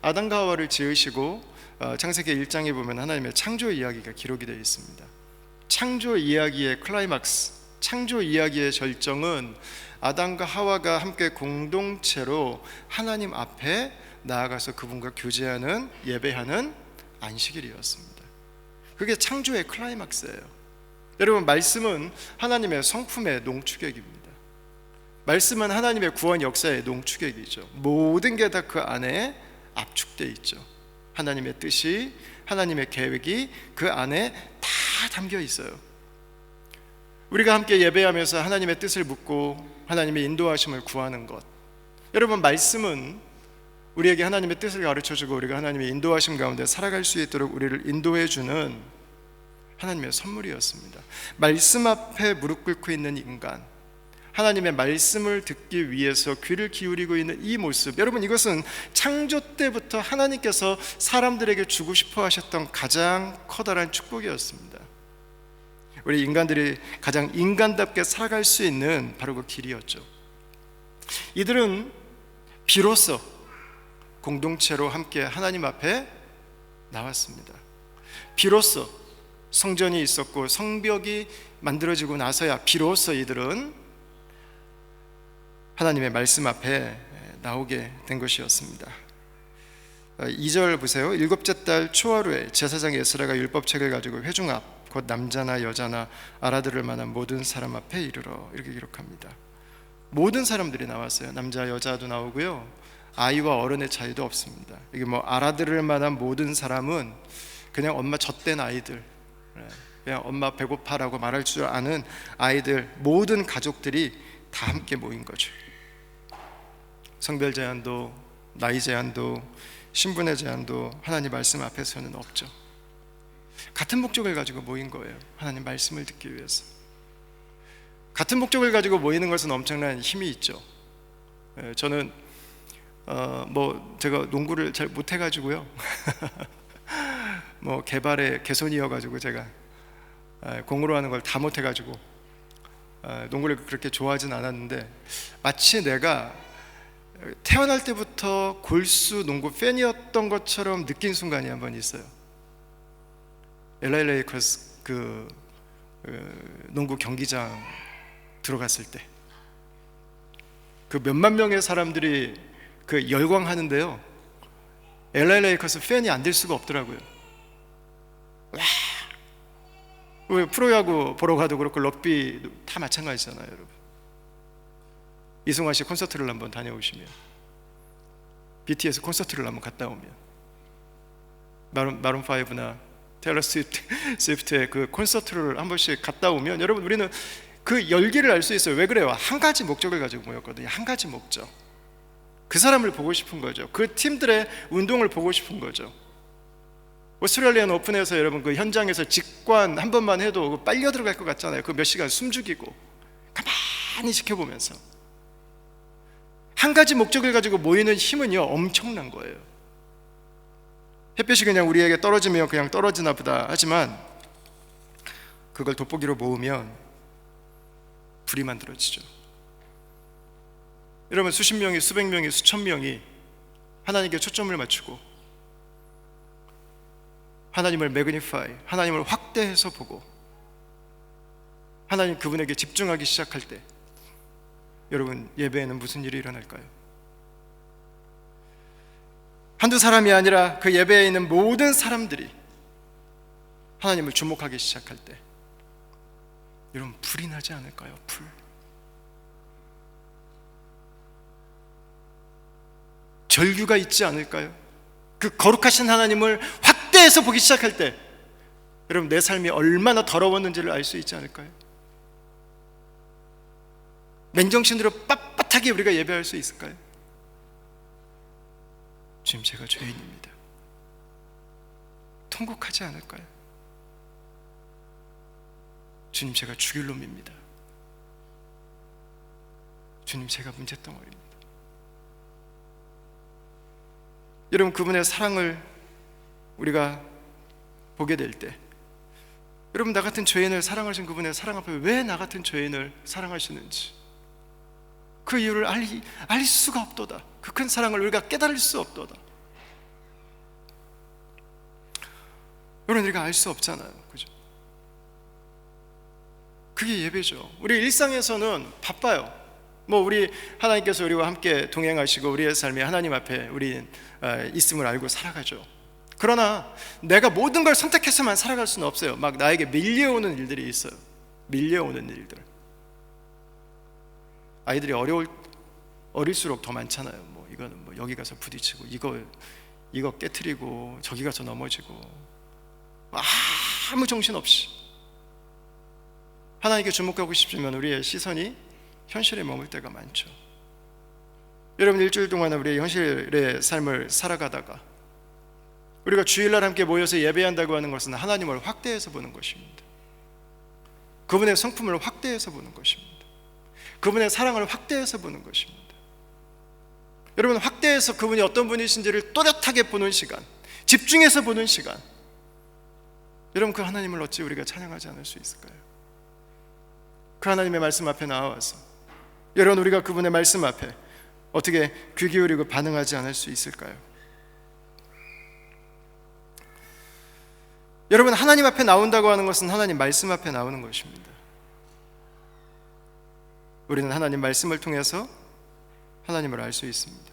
아담과 하와를 지으시고 창세기 1장에 보면 하나님의 창조 이야기가 기록이 되어 있습니다. 창조 이야기의 클라이막스, 창조 이야기의 절정은 아담과 하와가 함께 공동체로 하나님 앞에 나아가서 그분과 교제하는, 예배하는 안식일이었습니다. 그게 창조의 클라이막스예요. 여러분, 말씀은 하나님의 성품의 농축액입니다. 말씀은 하나님의 구원 역사의 농축액이죠. 모든 게 다 그 안에 압축되어 있죠. 하나님의 뜻이, 하나님의 계획이 그 안에 다 담겨 있어요. 우리가 함께 예배하면서 하나님의 뜻을 묻고 하나님의 인도하심을 구하는 것, 여러분, 말씀은 우리에게 하나님의 뜻을 가르쳐주고 우리가 하나님의 인도하심 가운데 살아갈 수 있도록 우리를 인도해주는 하나님의 선물이었습니다. 말씀 앞에 무릎 꿇고 있는 인간, 하나님의 말씀을 듣기 위해서 귀를 기울이고 있는 이 모습, 여러분, 이것은 창조 때부터 하나님께서 사람들에게 주고 싶어 하셨던 가장 커다란 축복이었습니다. 우리 인간들이 가장 인간답게 살아갈 수 있는 바로 그 길이었죠. 이들은 비로소 공동체로 함께 하나님 앞에 나왔습니다. 비로소 성전이 있었고 성벽이 만들어지고 나서야 비로소 이들은 하나님의 말씀 앞에 나오게 된 것이었습니다. 2절 보세요. 일곱째 달 초하루에 제사장 에스라가 율법책을 가지고 회중 앞 곧 남자나 여자나 알아들을 만한 모든 사람 앞에 이르러, 이렇게 기록합니다. 모든 사람들이 나왔어요. 남자 여자도 나오고요, 아이와 어른의 차이도 없습니다. 이게 뭐 알아들을 만한 모든 사람은 그냥 엄마 젖된 아이들, 그냥 엄마 배고파라고 말할 줄 아는 아이들, 모든 가족들이 다 함께 모인 거죠. 성별 제한도 나이 제한도 신분의 제한도 하나님 말씀 앞에서는 없죠. 같은 목적을 가지고 모인 거예요. 하나님 말씀을 듣기 위해서. 같은 목적을 가지고 모이는 것은 엄청난 힘이 있죠. 저는 제가 농구를 잘 못해가지고요 개발의 개손이어가지고 제가 공으로 하는 걸 다 못해가지고 농구를 그렇게 좋아하진 않았는데, 마치 내가 태어날 때부터 골수 농구 팬이었던 것처럼 느낀 순간이 한 번 있어요. LA 레이커스 농구 경기장 들어갔을 때 그 몇만 명의 사람들이 그 열광하는데요, LA 레이커스 팬이 안 될 수가 없더라고요. 왜 프로야구 보러 가도 그렇고 럭비 다 마찬가지잖아요, 여러분. 이승환 씨 콘서트를 한번 다녀오시면, BTS 콘서트를 한번 갔다 오면, 마룬 5나 테일러 스위프트의 그 콘서트를 한 번씩 갔다 오면, 여러분, 우리는 그 열기를 알 수 있어요. 왜 그래요? 한 가지 목적을 가지고 모였거든요. 한 가지 목적. 그 사람을 보고 싶은 거죠. 그 팀들의 운동을 보고 싶은 거죠. 오스트레일리안 오픈에서 여러분 그 현장에서 직관 한 번만 해도 빨려 들어갈 것 같잖아요. 그 몇 시간 숨죽이고 가만히 지켜보면서. 한 가지 목적을 가지고 모이는 힘은요, 엄청난 거예요. 햇볕이 그냥 우리에게 떨어지면 그냥 떨어지나 보다 하지만, 그걸 돋보기로 모으면 불이 만들어지죠. 여러분, 수십 명이, 수백 명이, 수천 명이 하나님께 초점을 맞추고 하나님을 매그니파이, 하나님을 확대해서 보고 하나님 그분에게 집중하기 시작할 때, 여러분, 예배에는 무슨 일이 일어날까요? 한두 사람이 아니라 그 예배에 있는 모든 사람들이 하나님을 주목하기 시작할 때, 여러분, 불이 나지 않을까요? 불. 절규가 있지 않을까요? 그 거룩하신 하나님을 확대해서 보기 시작할 때, 여러분, 내 삶이 얼마나 더러웠는지를 알 수 있지 않을까요? 맨정신으로 빳빳하게 우리가 예배할 수 있을까요? 주님, 제가 죄인입니다. 통곡하지 않을까요? 주님, 제가 죽일 놈입니다. 주님, 제가 문제덩어리입니다. 여러분, 그분의 사랑을 우리가 보게 될 때, 여러분, 나 같은 죄인을 사랑하신 그분의 사랑 앞에 왜 나 같은 죄인을 사랑하시는지, 그 이유를 알 수가 없도다. 그 큰 사랑을 우리가 깨달을 수 없도다. 여러분, 우리가 알 수 없잖아요, 그죠? 그게 예배죠. 우리 일상에서는 바빠요. 우리 하나님께서 우리와 함께 동행하시고 우리의 삶이 하나님 앞에 우리 있음을 알고 살아가죠. 그러나 내가 모든 걸 선택해서만 살아갈 수는 없어요. 막 나에게 밀려오는 일들이 있어요. 밀려오는 일들. 아이들이 어릴수록 더 많잖아요. 이거는 여기 가서 부딪히고, 이거 깨트리고, 저기 가서 넘어지고, 아무 정신 없이. 하나님께 주목하고 싶으면 우리의 시선이 현실에 머물 때가 많죠. 여러분, 일주일 동안 우리의 현실의 삶을 살아가다가 우리가 주일날 함께 모여서 예배한다고 하는 것은 하나님을 확대해서 보는 것입니다. 그분의 성품을 확대해서 보는 것입니다. 그분의 사랑을 확대해서 보는 것입니다. 여러분, 확대해서 그분이 어떤 분이신지를 또렷하게 보는 시간, 집중해서 보는 시간, 여러분, 그 하나님을 어찌 우리가 찬양하지 않을 수 있을까요? 그 하나님의 말씀 앞에 나와서 여러분, 우리가 그분의 말씀 앞에 어떻게 귀 기울이고 반응하지 않을 수 있을까요? 여러분, 하나님 앞에 나온다고 하는 것은 하나님 말씀 앞에 나오는 것입니다. 우리는 하나님 말씀을 통해서 하나님을 알 수 있습니다.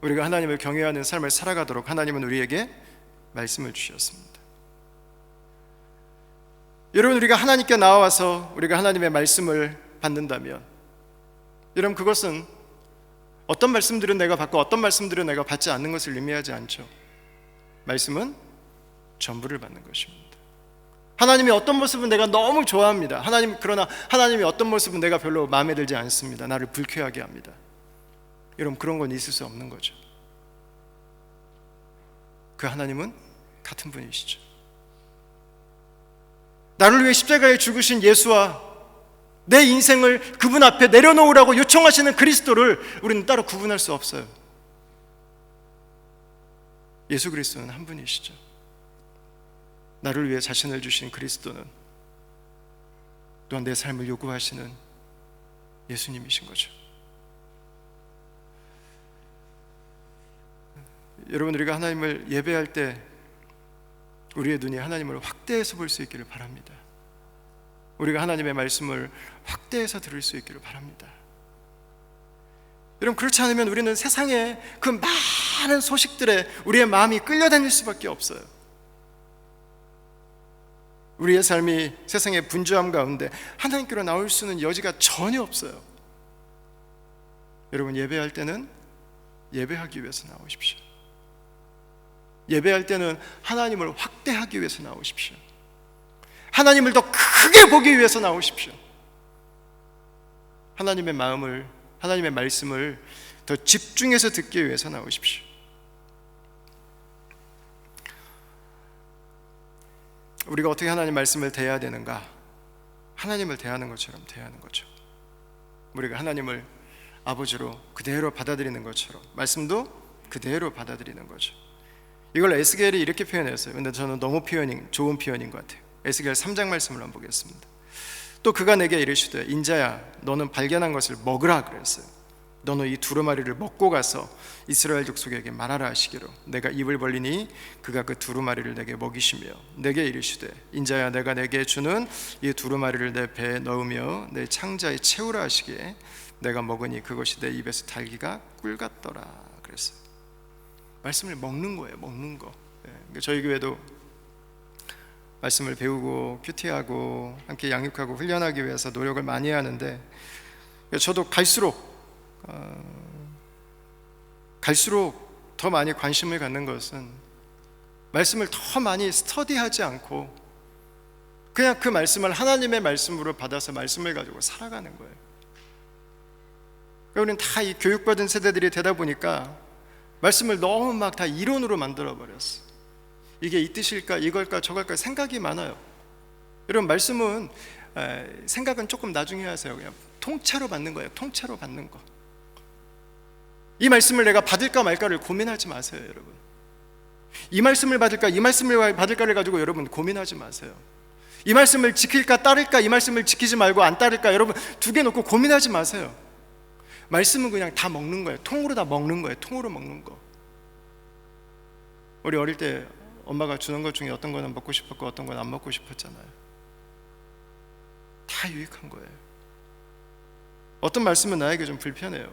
우리가 하나님을 경외하는 삶을 살아가도록 하나님은 우리에게 말씀을 주셨습니다. 여러분, 우리가 하나님께 나와서 우리가 하나님의 말씀을 받는다면, 여러분, 그것은 어떤 말씀들은 내가 받고 어떤 말씀들은 내가 받지 않는 것을 의미하지 않죠. 말씀은 전부를 받는 것입니다. 하나님이 어떤 모습은 내가 너무 좋아합니다. 그러나 하나님이 어떤 모습은 내가 별로 마음에 들지 않습니다. 나를 불쾌하게 합니다. 여러분, 그런 건 있을 수 없는 거죠. 그 하나님은 같은 분이시죠. 나를 위해 십자가에 죽으신 예수와 내 인생을 그분 앞에 내려놓으라고 요청하시는 그리스도를 우리는 따로 구분할 수 없어요. 예수 그리스도는 한 분이시죠. 나를 위해 자신을 주신 그리스도는 또한 내 삶을 요구하시는 예수님이신 거죠. 여러분, 우리가 하나님을 예배할 때 우리의 눈이 하나님을 확대해서 볼 수 있기를 바랍니다. 우리가 하나님의 말씀을 확대해서 들을 수 있기를 바랍니다. 여러분, 그렇지 않으면 우리는 세상의 그 많은 소식들에 우리의 마음이 끌려다닐 수밖에 없어요. 우리의 삶이 세상의 분주함 가운데 하나님께로 나올 수는 여지가 전혀 없어요. 여러분, 예배할 때는 예배하기 위해서 나오십시오. 예배할 때는 하나님을 확대하기 위해서 나오십시오. 하나님을 더 크게 보기 위해서 나오십시오. 하나님의 마음을, 하나님의 말씀을 더 집중해서 듣기 위해서 나오십시오. 우리가 어떻게 하나님 말씀을 대해야 되는가? 하나님을 대하는 것처럼 대하는 거죠. 우리가 하나님을 아버지로 그대로 받아들이는 것처럼 말씀도 그대로 받아들이는 거죠. 이걸 에스겔이 이렇게 표현했어요. 근데 저는 너무 좋은 표현인 것 같아요. 에스겔 3장 말씀을 한번 보겠습니다. 또 그가 내게 이르시되 인자야, 너는 발견한 것을 먹으라 그랬어요. 너는 이 두루마리를 먹고 가서 이스라엘 족속에게 말하라 하시기로 내가 입을 벌리니 그가 그 두루마리를 내게 먹이시며 내게 이르시되 인자야, 내가 내게 주는 이 두루마리를 내 배에 넣으며 내 창자에 채우라 하시기에 내가 먹으니 그것이 내 입에서 달기가 꿀 같더라 그랬어요. 말씀을 먹는 거예요. 먹는 거. 저희 교회도 말씀을 배우고 큐티하고 함께 양육하고 훈련하기 위해서 노력을 많이 하는데, 저도 갈수록 더 많이 관심을 갖는 것은 말씀을 더 많이 스터디하지 않고 그냥 그 말씀을 하나님의 말씀으로 받아서 말씀을 가지고 살아가는 거예요. 우리는 다 이 교육받은 세대들이 되다 보니까 말씀을 너무 막 다 이론으로 만들어 버렸어. 이게 이 뜻일까, 이걸까, 저걸까 생각이 많아요. 여러분, 말씀은 생각은 조금 나중에 하세요. 그냥 통째로 받는 거예요. 통째로 받는 거. 이 말씀을 내가 받을까 말까를 고민하지 마세요, 여러분. 이 말씀을 받을까, 이 말씀을 받을까를 가지고 여러분 고민하지 마세요. 이 말씀을 지킬까 따를까, 이 말씀을 지키지 말고 안 따를까, 여러분 두 개 놓고 고민하지 마세요. 말씀은 그냥 다 먹는 거예요. 통으로 다 먹는 거예요. 통으로 먹는 거. 우리 어릴 때 엄마가 주는 것 중에 어떤 거는 먹고 싶었고 어떤 건 안 먹고 싶었잖아요. 다 유익한 거예요. 어떤 말씀은 나에게 좀 불편해요.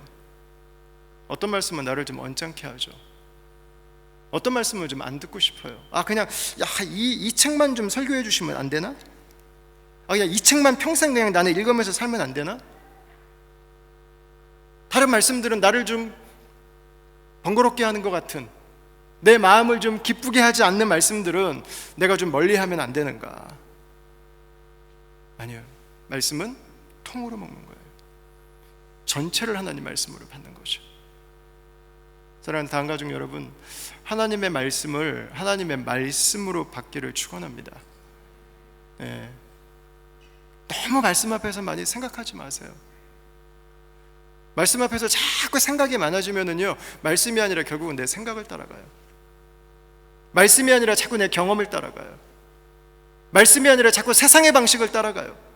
어떤 말씀은 나를 좀 언짢게 하죠. 어떤 말씀은 좀 안 듣고 싶어요. 그냥 이 책만 좀 설교해 주시면 안 되나? 그냥 이 책만 평생 그냥 나는 읽으면서 살면 안 되나? 다른 말씀들은 나를 좀 번거롭게 하는 것 같은, 내 마음을 좀 기쁘게 하지 않는 말씀들은 내가 좀 멀리하면 안 되는가? 아니요, 말씀은 통으로 먹는 거예요. 전체를 하나님 말씀으로 받는 거죠. 사랑하는 다한가족 여러분, 하나님의 말씀을 하나님의 말씀으로 받기를 축원합니다. 너무 말씀 앞에서 많이 생각하지 마세요. 말씀 앞에서 자꾸 생각이 많아지면은요, 말씀이 아니라 결국은 내 생각을 따라가요. 말씀이 아니라 자꾸 내 경험을 따라가요. 말씀이 아니라 자꾸 세상의 방식을 따라가요.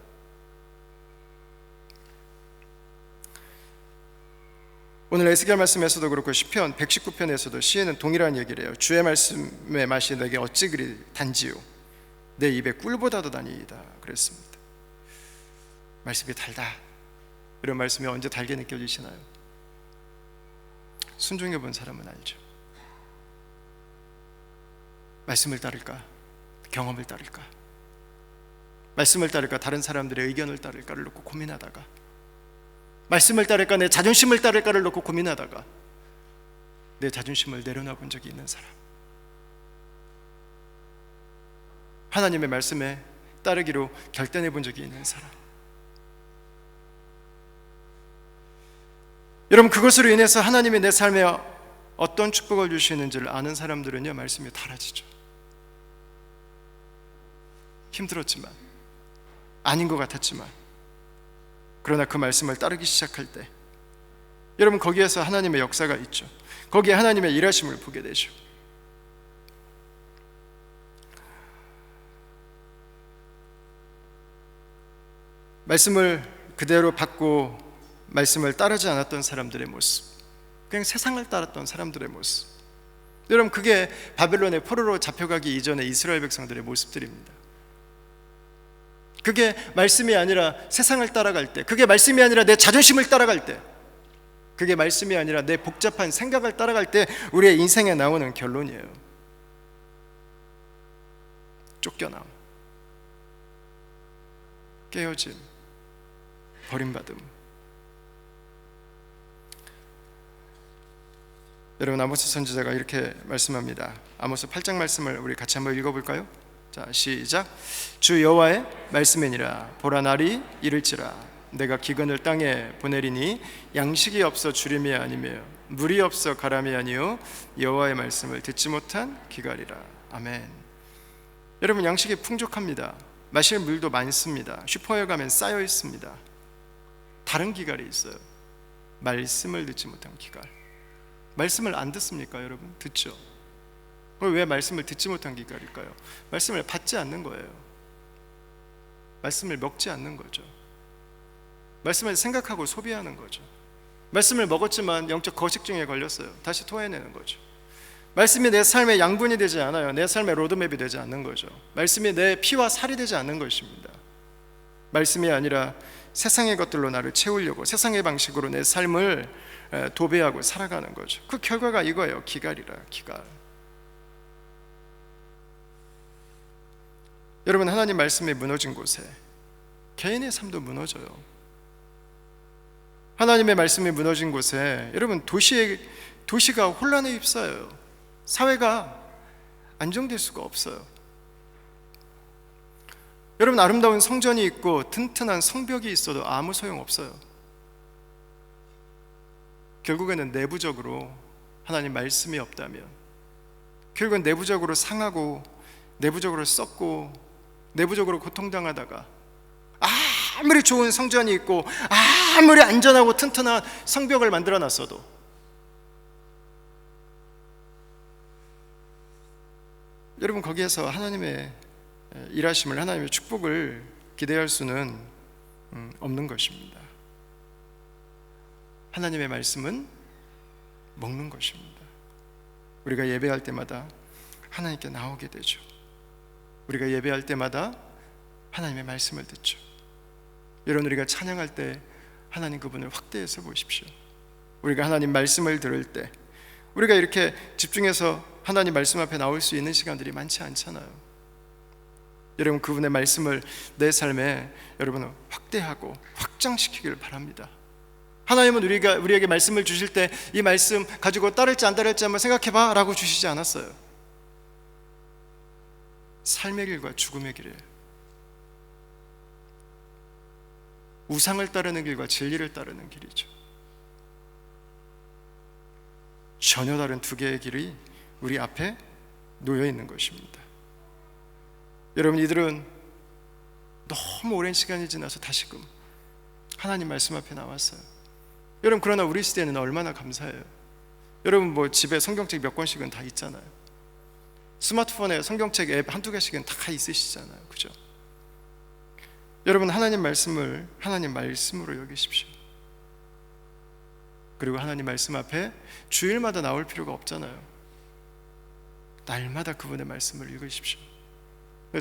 오늘 에스겔 말씀에서도 그렇고 시편 119편에서도 시인은 동일한 얘기를 해요. 주의 말씀의 맛이 내게 어찌 그리 단지요, 내 입에 꿀보다도 다니이다 그랬습니다. 말씀이 달다, 이런 말씀이 언제 달게 느껴지시나요? 순종해 본 사람은 알죠. 말씀을 따를까, 경험을 따를까, 말씀을 따를까, 다른 사람들의 의견을 따를까를 놓고 고민하다가, 말씀을 따를까, 내 자존심을 따를까를 놓고 고민하다가 내 자존심을 내려놔 본 적이 있는 사람, 하나님의 말씀에 따르기로 결단해 본 적이 있는 사람, 여러분, 그것으로 인해서 하나님이 내 삶에 어떤 축복을 주시는지를 아는 사람들은요, 말씀이 달라지죠. 힘들었지만, 아닌 것 같았지만, 그러나 그 말씀을 따르기 시작할 때 여러분, 거기에서 하나님의 역사가 있죠. 거기에 하나님의 일하심을 보게 되죠. 말씀을 그대로 받고 말씀을 따르지 않았던 사람들의 모습, 그냥 세상을 따랐던 사람들의 모습, 여러분, 그게 바벨론의 포로로 잡혀가기 이전의 이스라엘 백성들의 모습들입니다. 그게 말씀이 아니라 세상을 따라갈 때, 그게 말씀이 아니라 내 자존심을 따라갈 때, 그게 말씀이 아니라 내 복잡한 생각을 따라갈 때 우리의 인생에 나오는 결론이에요. 쫓겨남, 깨어짐, 버림받음. 여러분, 아모스 선지자가 이렇게 말씀합니다. 아모스 8장 말씀을 우리 같이 한번 읽어볼까요? 자, 시작. 주 여호와의 말씀이니라. 보라, 날이 이를지라. 내가 기근을 땅에 보내리니 양식이 없어 주림이 아니며 물이 없어 가람이 아니요 여호와의 말씀을 듣지 못한 기갈이라. 아멘. 여러분, 양식이 풍족합니다. 마실 물도 많습니다. 슈퍼에 가면 쌓여 있습니다. 다른 기갈이 있어요. 말씀을 듣지 못한 기갈. 말씀을 안 듣습니까, 여러분? 듣죠. 왜 말씀을 듣지 못한 기갈일까요? 말씀을 받지 않는 거예요. 말씀을 먹지 않는 거죠. 말씀을 생각하고 소비하는 거죠. 말씀을 먹었지만 영적 거식증에 걸렸어요. 다시 토해내는 거죠. 말씀이 내 삶의 양분이 되지 않아요. 내 삶의 로드맵이 되지 않는 거죠. 말씀이 내 피와 살이 되지 않는 것입니다. 말씀이 아니라 세상의 것들로 나를 채우려고 세상의 방식으로 내 삶을 도배하고 살아가는 거죠. 그 결과가 이거예요. 기갈이라. 기갈. 여러분, 하나님 말씀이 무너진 곳에 개인의 삶도 무너져요. 하나님의 말씀이 무너진 곳에 여러분, 도시가 혼란에 휩싸여요. 사회가 안정될 수가 없어요. 여러분, 아름다운 성전이 있고 튼튼한 성벽이 있어도 아무 소용없어요. 결국에는 내부적으로 하나님 말씀이 없다면, 결국은 내부적으로 상하고 내부적으로 썩고 내부적으로 고통당하다가 아무리 좋은 성전이 있고 아무리 안전하고 튼튼한 성벽을 만들어 놨어도 여러분, 거기에서 하나님의 일하심을, 하나님의 축복을 기대할 수는 없는 것입니다. 하나님의 말씀은 먹는 것입니다. 우리가 예배할 때마다 하나님께 나오게 되죠. 우리가 예배할 때마다 하나님의 말씀을 듣죠. 여러분, 우리가 찬양할 때 하나님 그분을 확대해서 보십시오. 우리가 하나님 말씀을 들을 때 우리가 이렇게 집중해서 하나님 말씀 앞에 나올 수 있는 시간들이 많지 않잖아요. 여러분, 그분의 말씀을 내 삶에 여러분은 확대하고 확장시키길 바랍니다. 하나님은 우리에게 말씀을 주실 때 이 말씀 가지고 따를지 안 따를지 한번 생각해봐 라고 주시지 않았어요. 삶의 길과 죽음의 길이에요. 우상을 따르는 길과 진리를 따르는 길이죠. 전혀 다른 두 개의 길이 우리 앞에 놓여 있는 것입니다. 여러분, 이들은 너무 오랜 시간이 지나서 다시금 하나님 말씀 앞에 나왔어요. 여러분, 그러나 우리 시대는 얼마나 감사해요. 여러분, 뭐 집에 성경책 몇 권씩은 다 있잖아요. 스마트폰에 성경책 앱 한두 개씩은 다 있으시잖아요. 그죠? 여러분, 하나님 말씀을 하나님 말씀으로 여기십시오. 그리고 하나님 말씀 앞에 주일마다 나올 필요가 없잖아요. 날마다 그분의 말씀을 읽으십시오.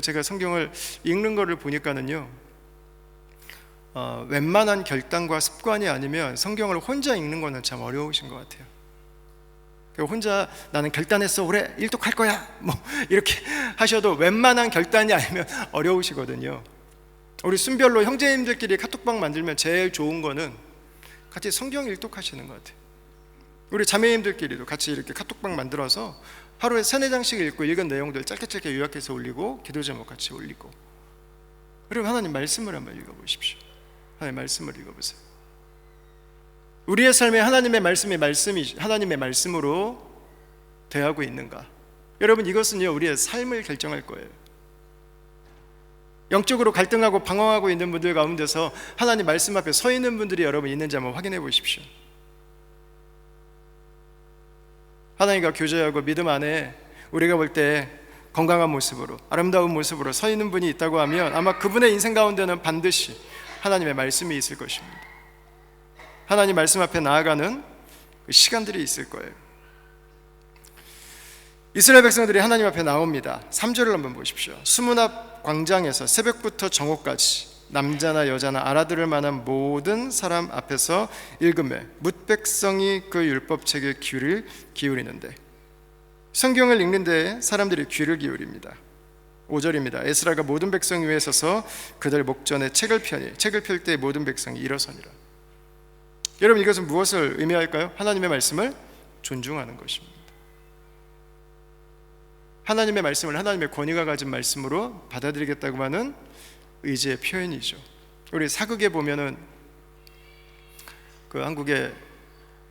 제가 성경을 읽는 거를 보니까는요, 웬만한 결단과 습관이 아니면 성경을 혼자 읽는 거는 참 어려우신 것 같아요. 혼자 나는 결단했어, 올해 일독할 거야, 뭐 이렇게 하셔도 웬만한 결단이 아니면 어려우시거든요. 우리 순별로 형제님들끼리 카톡방 만들면 제일 좋은 거는 같이 성경 일독하시는 것 같아요. 우리 자매님들끼리도 같이 이렇게 카톡방 만들어서 하루에 3-4장씩 읽고 읽은 내용들 짧게 요약해서 올리고 기도 제목 같이 올리고. 여러분, 하나님 말씀을 한번 읽어보십시오. 하나님 말씀을 읽어보세요. 우리의 삶에 하나님의 말씀이 하나님의 말씀으로 대하고 있는가? 여러분, 이것은요 우리의 삶을 결정할 거예요. 영적으로 갈등하고 방황하고 있는 분들 가운데서 하나님 말씀 앞에 서 있는 분들이 여러분 있는지 한번 확인해 보십시오. 하나님과 교제하고 믿음 안에 우리가 볼 때 건강한 모습으로, 아름다운 모습으로 서 있는 분이 있다고 하면 아마 그분의 인생 가운데는 반드시 하나님의 말씀이 있을 것입니다. 하나님 말씀 앞에 나아가는 그 시간들이 있을 거예요. 이스라엘 백성들이 하나님 앞에 나옵니다. 3절을 한번 보십시오. 수문 앞 광장에서 새벽부터 정오까지 남자나 여자나 알아들을 만한 모든 사람 앞에서 읽음에 뭇 백성이 그 율법책에 귀를 기울이는데, 성경을 읽는데 사람들이 귀를 기울입니다. 5절입니다. 에스라가 모든 백성 위에 서서 그들 목전에 책을 펴니 책을 펼 때 모든 백성이 일어서니라. 여러분, 이것은 무엇을 의미할까요? 하나님의 말씀을 존중하는 것입니다. 하나님의 말씀을 하나님의 권위가 가진 말씀으로 받아들이겠다고 하는 의지의 표현이죠. 우리 사극에 보면은 그 한국의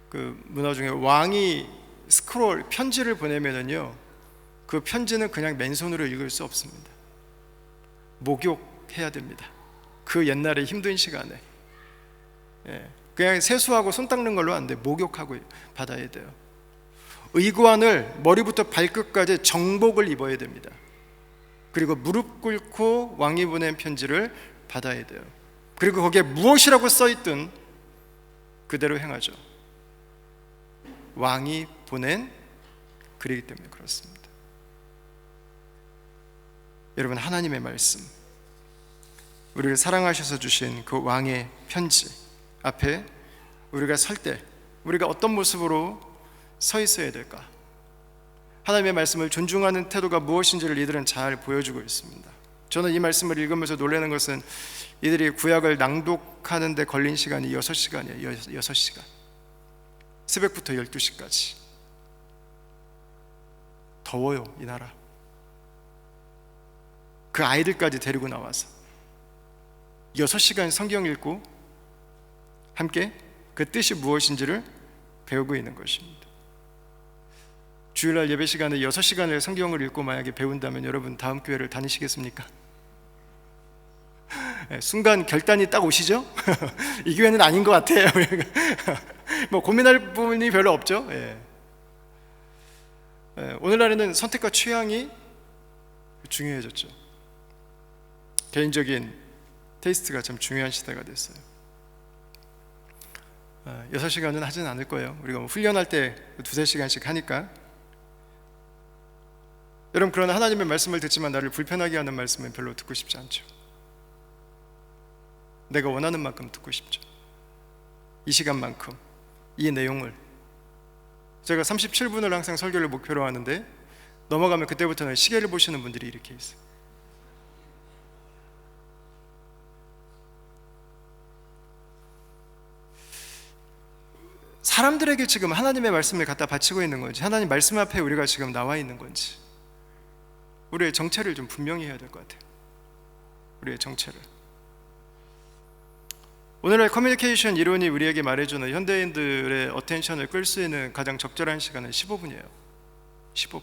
그 문화 중에 왕이 스크롤 편지를 보내면은요, 그 편지는 그냥 맨손으로 읽을 수 없습니다. 목욕해야 됩니다. 그 옛날에 힘든 시간에 그냥 세수하고 손 닦는 걸로 안 돼. 목욕하고 받아야 돼요. 의관을 머리부터 발끝까지 정복을 입어야 됩니다. 그리고 무릎 꿇고 왕이 보낸 편지를 받아야 돼요. 그리고 거기에 무엇이라고 써있든 그대로 행하죠. 왕이 보낸 글이기 때문에 그렇습니다. 여러분, 하나님의 말씀, 우리를 사랑하셔서 주신 그 왕의 편지 앞에 우리가 설 때 우리가 어떤 모습으로 서 있어야 될까? 하나님의 말씀을 존중하는 태도가 무엇인지를 이들은 잘 보여주고 있습니다. 저는 이 말씀을 읽으면서 놀라는 것은 이들이 구약을 낭독하는 데 걸린 시간이 6시간이에요. 6시간. 새벽부터 12시까지. 더워요, 이 나라. 그 아이들까지 데리고 나와서 6시간 성경 읽고 함께 그 뜻이 무엇인지를 배우고 있는 것입니다. 주일날 예배 시간에 6시간을 성경을 읽고 만약에 배운다면 여러분 다음 교회를 다니시겠습니까? 순간 결단이 딱 오시죠? 이 교회는 아닌 것 같아요. 뭐 고민할 부분이 별로 없죠. 오늘날에는 선택과 취향이 중요해졌죠. 개인적인 테이스트가 참 중요한 시대가 됐어요. 6시간은 하진 않을 거예요. 우리가 훈련할 때 2-3시간씩 하니까. 여러분, 그러나 하나님의 말씀을 듣지만 나를 불편하게 하는 말씀은 별로 듣고 싶지 않죠. 내가 원하는 만큼 듣고 싶죠. 이 시간만큼 이 내용을. 제가 37분을 항상 설교를 목표로 하는데 넘어가면 그때부터는 시계를 보시는 분들이 이렇게 있어요. 사람들에게 지금 하나님의 말씀을 갖다 바치고 있는 건지, 하나님 말씀 앞에 우리가 지금 나와 있는 건지, 우리의 정체를 좀 분명히 해야 될 것 같아요. 우리의 정체를. 오늘날 커뮤니케이션 이론이 우리에게 말해주는 현대인들의 어텐션을 끌 수 있는 가장 적절한 시간은 15분이에요. 15분.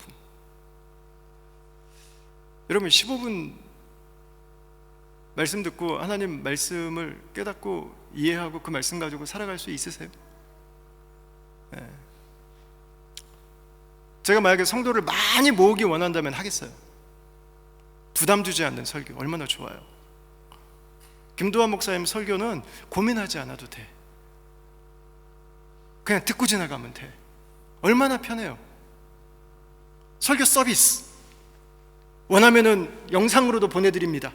여러분 15분 말씀 듣고 하나님 말씀을 깨닫고 이해하고 그 말씀 가지고 살아갈 수 있으세요? 네. 제가 만약에 성도를 많이 모으기 원한다면 하겠어요. 부담 주지 않는 설교 얼마나 좋아요. 김도환 목사님 설교는 고민하지 않아도 돼. 그냥 듣고 지나가면 돼. 얼마나 편해요. 설교 서비스 원하면은 영상으로도 보내드립니다.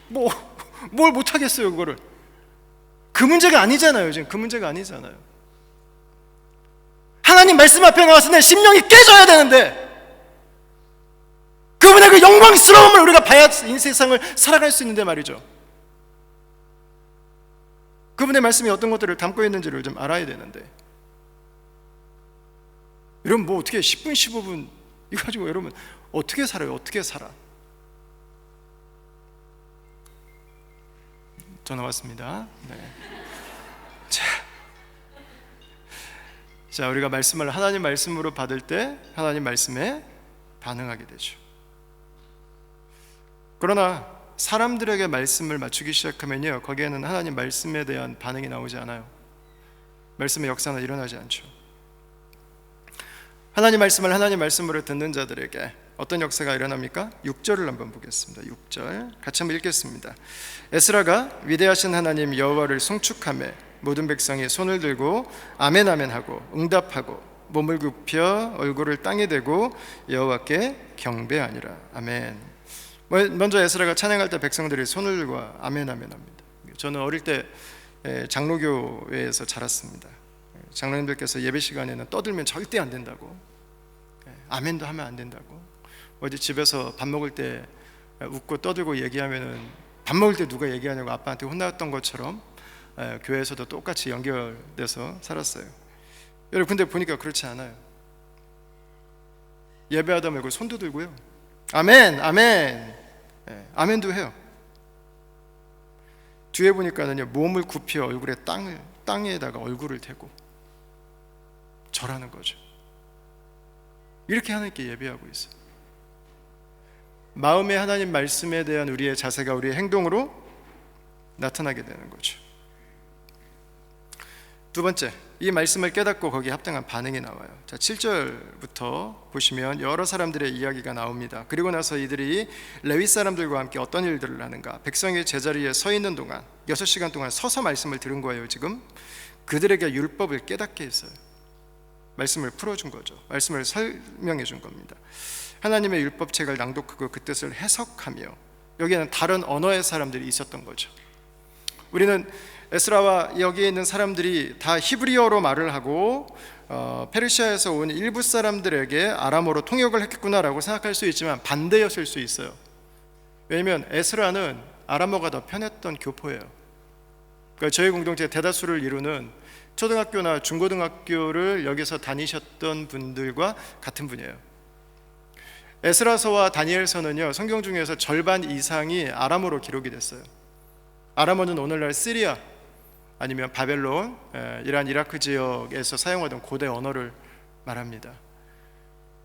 뭘 못하겠어요 그거를. 그 문제가 아니잖아요. 지금 그 문제가 아니잖아요. 하나님 말씀 앞에 나와서 내 심령이 깨져야 되는데 그분의 그 영광스러움을 우리가 봐야 이 세상을 살아갈 수 있는데 말이죠. 그분의 말씀이 어떤 것들을 담고 있는지를 좀 알아야 되는데, 여러분 뭐 어떻게 10분 15분 이거 가지고 여러분 어떻게 살아요? 어떻게 살아? 전화 왔습니다. 네. 자, 우리가 말씀을 하나님 말씀으로 받을 때 하나님 말씀에 반응하게 되죠. 그러나 사람들에게 말씀을 맞추기 시작하면요, 거기에는 하나님 말씀에 대한 반응이 나오지 않아요. 말씀의 역사는 일어나지 않죠. 하나님 말씀을 하나님 말씀으로 듣는 자들에게 어떤 역사가 일어납니까? 6절을 한번 보겠습니다. 6절 같이 한번 읽겠습니다. 에스라가 위대하신 하나님 여호와를 송축하며 모든 백성이 손을 들고 아멘 아멘 하고 응답하고 몸을 굽혀 얼굴을 땅에 대고 여호와께 경배하니라. 아멘. 먼저 에스라가 찬양할 때 백성들이 손을 들고 아멘 아멘 합니다. 저는 어릴 때 장로교회에서 자랐습니다. 장로님들께서 예배 시간에는 떠들면 절대 안 된다고, 아멘도 하면 안 된다고, 어디 집에서 밥 먹을 때 웃고 떠들고 얘기하면은 밥 먹을 때 누가 얘기하냐고 아빠한테 혼났던 것처럼 교회에서도 똑같이 연결돼서 살았어요. 여러분 근데 보니까 그렇지 않아요. 예배하다 말고 손도 들고요, 아멘 아멘, 아멘도 해요. 뒤에 보니까는요, 몸을 굽혀 얼굴에 땅에다가 얼굴을 대고 절하는 거죠. 이렇게 하나님께 예배하고 있어요. 마음에 하나님 말씀에 대한 우리의 자세가 우리의 행동으로 나타나게 되는 거죠. 두 번째, 이 말씀을 깨닫고 거기에 합당한 반응이 나와요. 자, 7절부터 보시면 여러 사람들의 이야기가 나옵니다. 그리고 나서 이들이 레위 사람들과 함께 어떤 일들을 하는가? 백성이 제자리에 서 있는 동안 6시간 동안 서서 말씀을 들은 거예요. 지금 그들에게 율법을 깨닫게 했어요. 말씀을 풀어준 거죠. 말씀을 설명해 준 겁니다. 하나님의 율법책을 낭독하고 그 뜻을 해석하며, 여기에는 다른 언어의 사람들이 있었던 거죠. 우리는 에스라와 여기에 있는 사람들이 다 히브리어로 말을 하고 페르시아에서 온 일부 사람들에게 아람어로 통역을 했겠구나라고 생각할 수 있지만 반대였을 수 있어요. 왜냐하면 에스라는 아람어가 더 편했던 교포예요. 그러니까 저희 공동체 대다수를 이루는 초등학교나 중고등학교를 여기서 다니셨던 분들과 같은 분이에요. 에스라서와 다니엘서는요, 성경 중에서 절반 이상이 아람어로 기록이 됐어요. 아람어는 오늘날 시리아 아니면 바벨론, 이란, 이라크 지역에서 사용하던 고대 언어를 말합니다.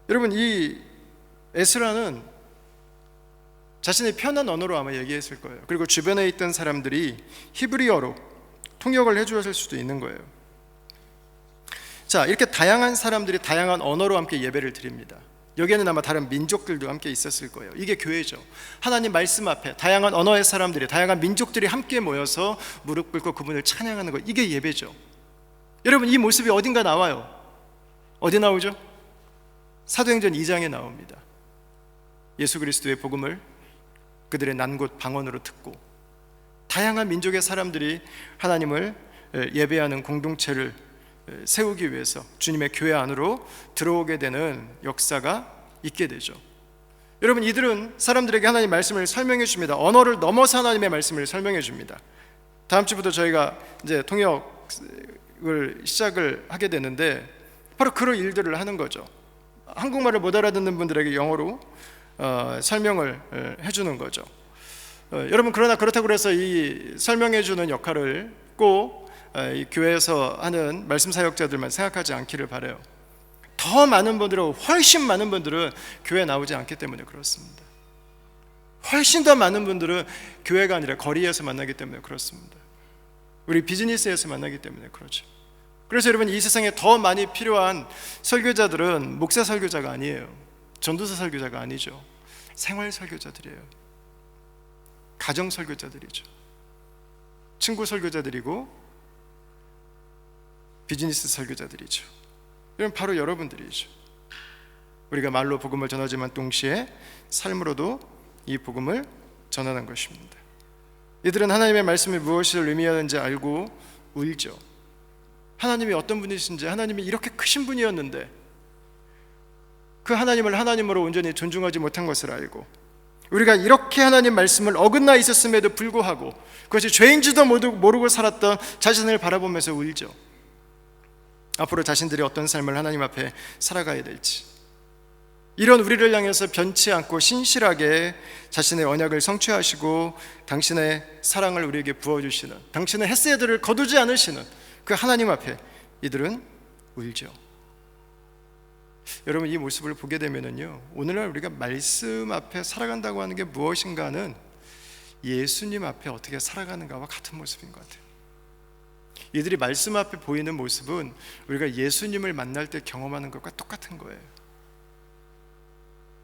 여러분, 이 에스라는 자신의 편한 언어로 아마 얘기했을 거예요. 그리고 주변에 있던 사람들이 히브리어로 통역을 해주었을 수도 있는 거예요. 자, 이렇게 다양한 사람들이 다양한 언어로 함께 예배를 드립니다. 여기에는 아마 다른 민족들도 함께 있었을 거예요. 이게 교회죠. 하나님 말씀 앞에 다양한 언어의 사람들이, 다양한 민족들이 함께 모여서 무릎 꿇고 그분을 찬양하는 것, 이게 예배죠. 여러분, 이 모습이 어딘가 나와요. 어디 나오죠? 사도행전 2장에 나옵니다. 예수 그리스도의 복음을 그들의 난곳 방언으로 듣고 다양한 민족의 사람들이 하나님을 예배하는 공동체를 세우기 위해서 주님의 교회 안으로 들어오게 되는 역사가 있게 되죠. 여러분, 이들은 사람들에게 하나님 말씀을 설명해 줍니다. 언어를 넘어서 하나님의 말씀을 설명해 줍니다. 다음 주부터 저희가 이제 통역을 시작을 하게 되는데 바로 그런 일들을 하는 거죠. 한국말을 못 알아듣는 분들에게 영어로 설명을 해주는 거죠. 여러분 그러나 그렇다고 해서 이 설명해 주는 역할을 꼭 이 교회에서 하는 말씀 사역자들만 생각하지 않기를 바라요. 더 많은 분들은, 훨씬 많은 분들은 교회에 나오지 않기 때문에 그렇습니다. 훨씬 더 많은 분들은 교회가 아니라 거리에서 만나기 때문에 그렇습니다. 우리 비즈니스에서 만나기 때문에 그렇죠. 그래서 여러분 이 세상에 더 많이 필요한 설교자들은 목사 설교자가 아니에요. 전도사 설교자가 아니죠. 생활 설교자들이에요. 가정 설교자들이죠. 친구 설교자들이고 비즈니스 설교자들이죠. 이건 바로 여러분들이죠. 우리가 말로 복음을 전하지만 동시에 삶으로도 이 복음을 전하는 것입니다. 이들은 하나님의 말씀이 무엇을 의미하는지 알고 울죠. 하나님이 어떤 분이신지, 하나님이 이렇게 크신 분이었는데 그 하나님을 하나님으로 온전히 존중하지 못한 것을 알고, 우리가 이렇게 하나님 말씀을 어긋나 있었음에도 불구하고 그것이 죄인지도 모르고 살았던 자신을 바라보면서 울죠. 앞으로 자신들이 어떤 삶을 하나님 앞에 살아가야 될지, 이런 우리를 향해서 변치 않고 신실하게 자신의 언약을 성취하시고 당신의 사랑을 우리에게 부어주시는, 당신의 헷세들을 거두지 않으시는 그 하나님 앞에 이들은 울죠. 여러분 이 모습을 보게 되면은요, 오늘날 우리가 말씀 앞에 살아간다고 하는 게 무엇인가는 예수님 앞에 어떻게 살아가는가와 같은 모습인 것 같아요. 이들이 말씀 앞에 보이는 모습은 우리가 예수님을 만날 때 경험하는 것과 똑같은 거예요.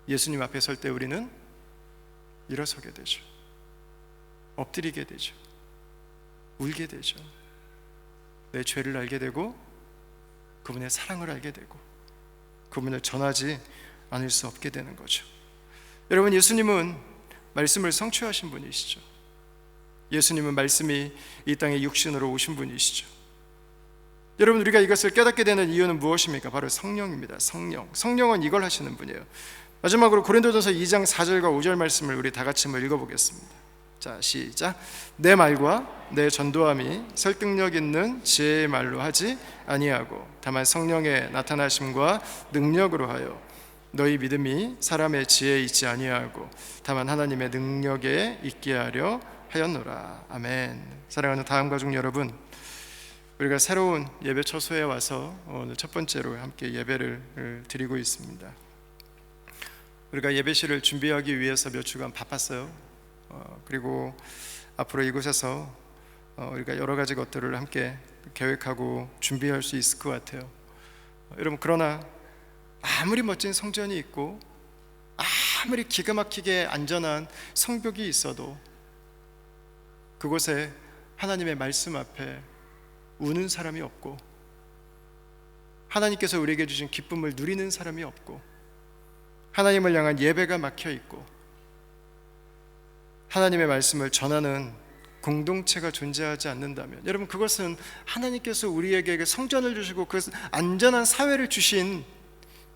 예수님 앞에 설 때 우리는 일어서게 되죠. 엎드리게 되죠. 울게 되죠. 내 죄를 알게 되고 그분의 사랑을 알게 되고 그분을 전하지 않을 수 없게 되는 거죠. 여러분 예수님은 말씀을 성취하신 분이시죠. 예수님은 말씀이 이 땅에 육신으로 오신 분이시죠. 여러분 우리가 이것을 깨닫게 되는 이유는 무엇입니까? 바로 성령입니다. 성령은 이걸 하시는 분이에요. 마지막으로 고린도전서 2장 4절과 5절 말씀을 우리 다 같이 한번 읽어보겠습니다. 자, 시작. 내 말과 내 전도함이 설득력 있는 지혜의 말로 하지 아니하고 다만 성령의 나타나심과 능력으로 하여 너희 믿음이 사람의 지혜에 있지 아니하고 다만 하나님의 능력에 있게 하려 하였노라. 아멘. 사랑하는 다음 가족 여러분, 우리가 새로운 예배 처소에 와서 오늘 첫 번째로 함께 예배를 드리고 있습니다. 우리가 예배실을 준비하기 위해서 몇 주간 바빴어요. 그리고 앞으로 이곳에서 우리가 여러 가지 것들을 함께 계획하고 준비할 수 있을 것 같아요. 여러분 그러나 아무리 멋진 성전이 있고 아무리 기가 막히게 안전한 성벽이 있어도 그곳에 하나님의 말씀 앞에 우는 사람이 없고 하나님께서 우리에게 주신 기쁨을 누리는 사람이 없고 하나님을 향한 예배가 막혀 있고 하나님의 말씀을 전하는 공동체가 존재하지 않는다면, 여러분 그것은 하나님께서 우리에게 성전을 주시고 그 안전한 사회를 주신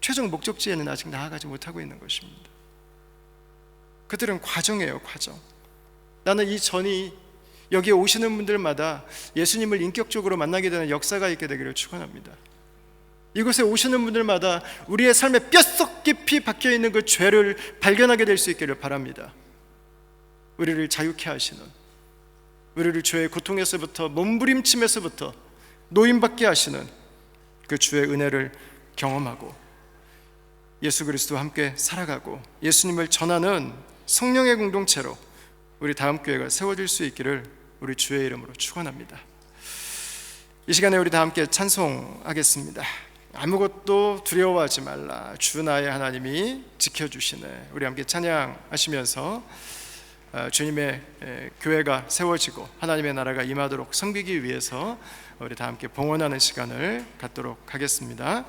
최종 목적지에는 아직 나아가지 못하고 있는 것입니다. 그들은 과정이에요, 과정. 나는 이 전이 여기에 오시는 분들마다 예수님을 인격적으로 만나게 되는 역사가 있게 되기를 축원합니다. 이곳에 오시는 분들마다 우리의 삶에 뼛속 깊이 박혀있는 그 죄를 발견하게 될 수 있기를 바랍니다. 우리를 자유케 하시는, 우리를 죄의 고통에서부터 몸부림침에서부터 노임받게 하시는 그 주의 은혜를 경험하고 예수 그리스도와 함께 살아가고 예수님을 전하는 성령의 공동체로 우리 다음 교회가 세워질 수 있기를 우리 주의 이름으로 축원합니다. 이 시간에 우리 다 함께 찬송하겠습니다. 아무것도 두려워하지 말라, 주 나의 하나님이 지켜주시네. 우리 함께 찬양하시면서 주님의 교회가 세워지고 하나님의 나라가 임하도록 섬기기 위해서 우리 다 함께 봉헌하는 시간을 갖도록 하겠습니다.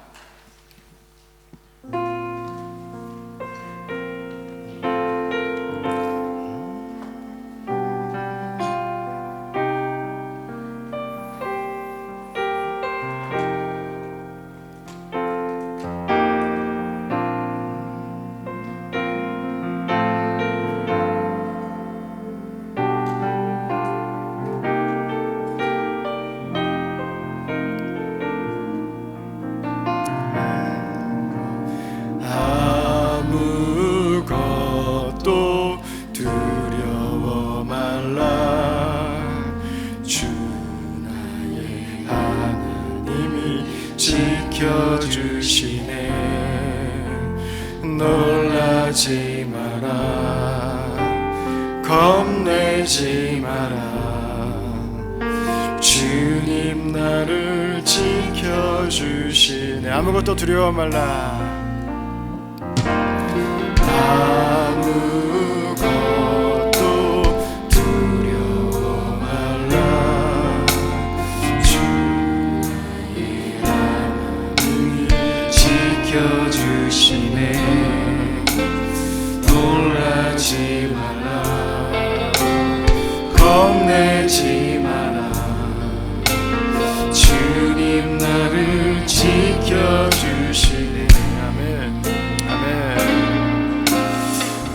아무것도 두려워 말라. 아무것도 두려워 말라. 주의 하나님이 지켜주시네. 놀라지 마라. 겁내지 마라. 주님 나를 지켜주시네. 아멘. 아멘.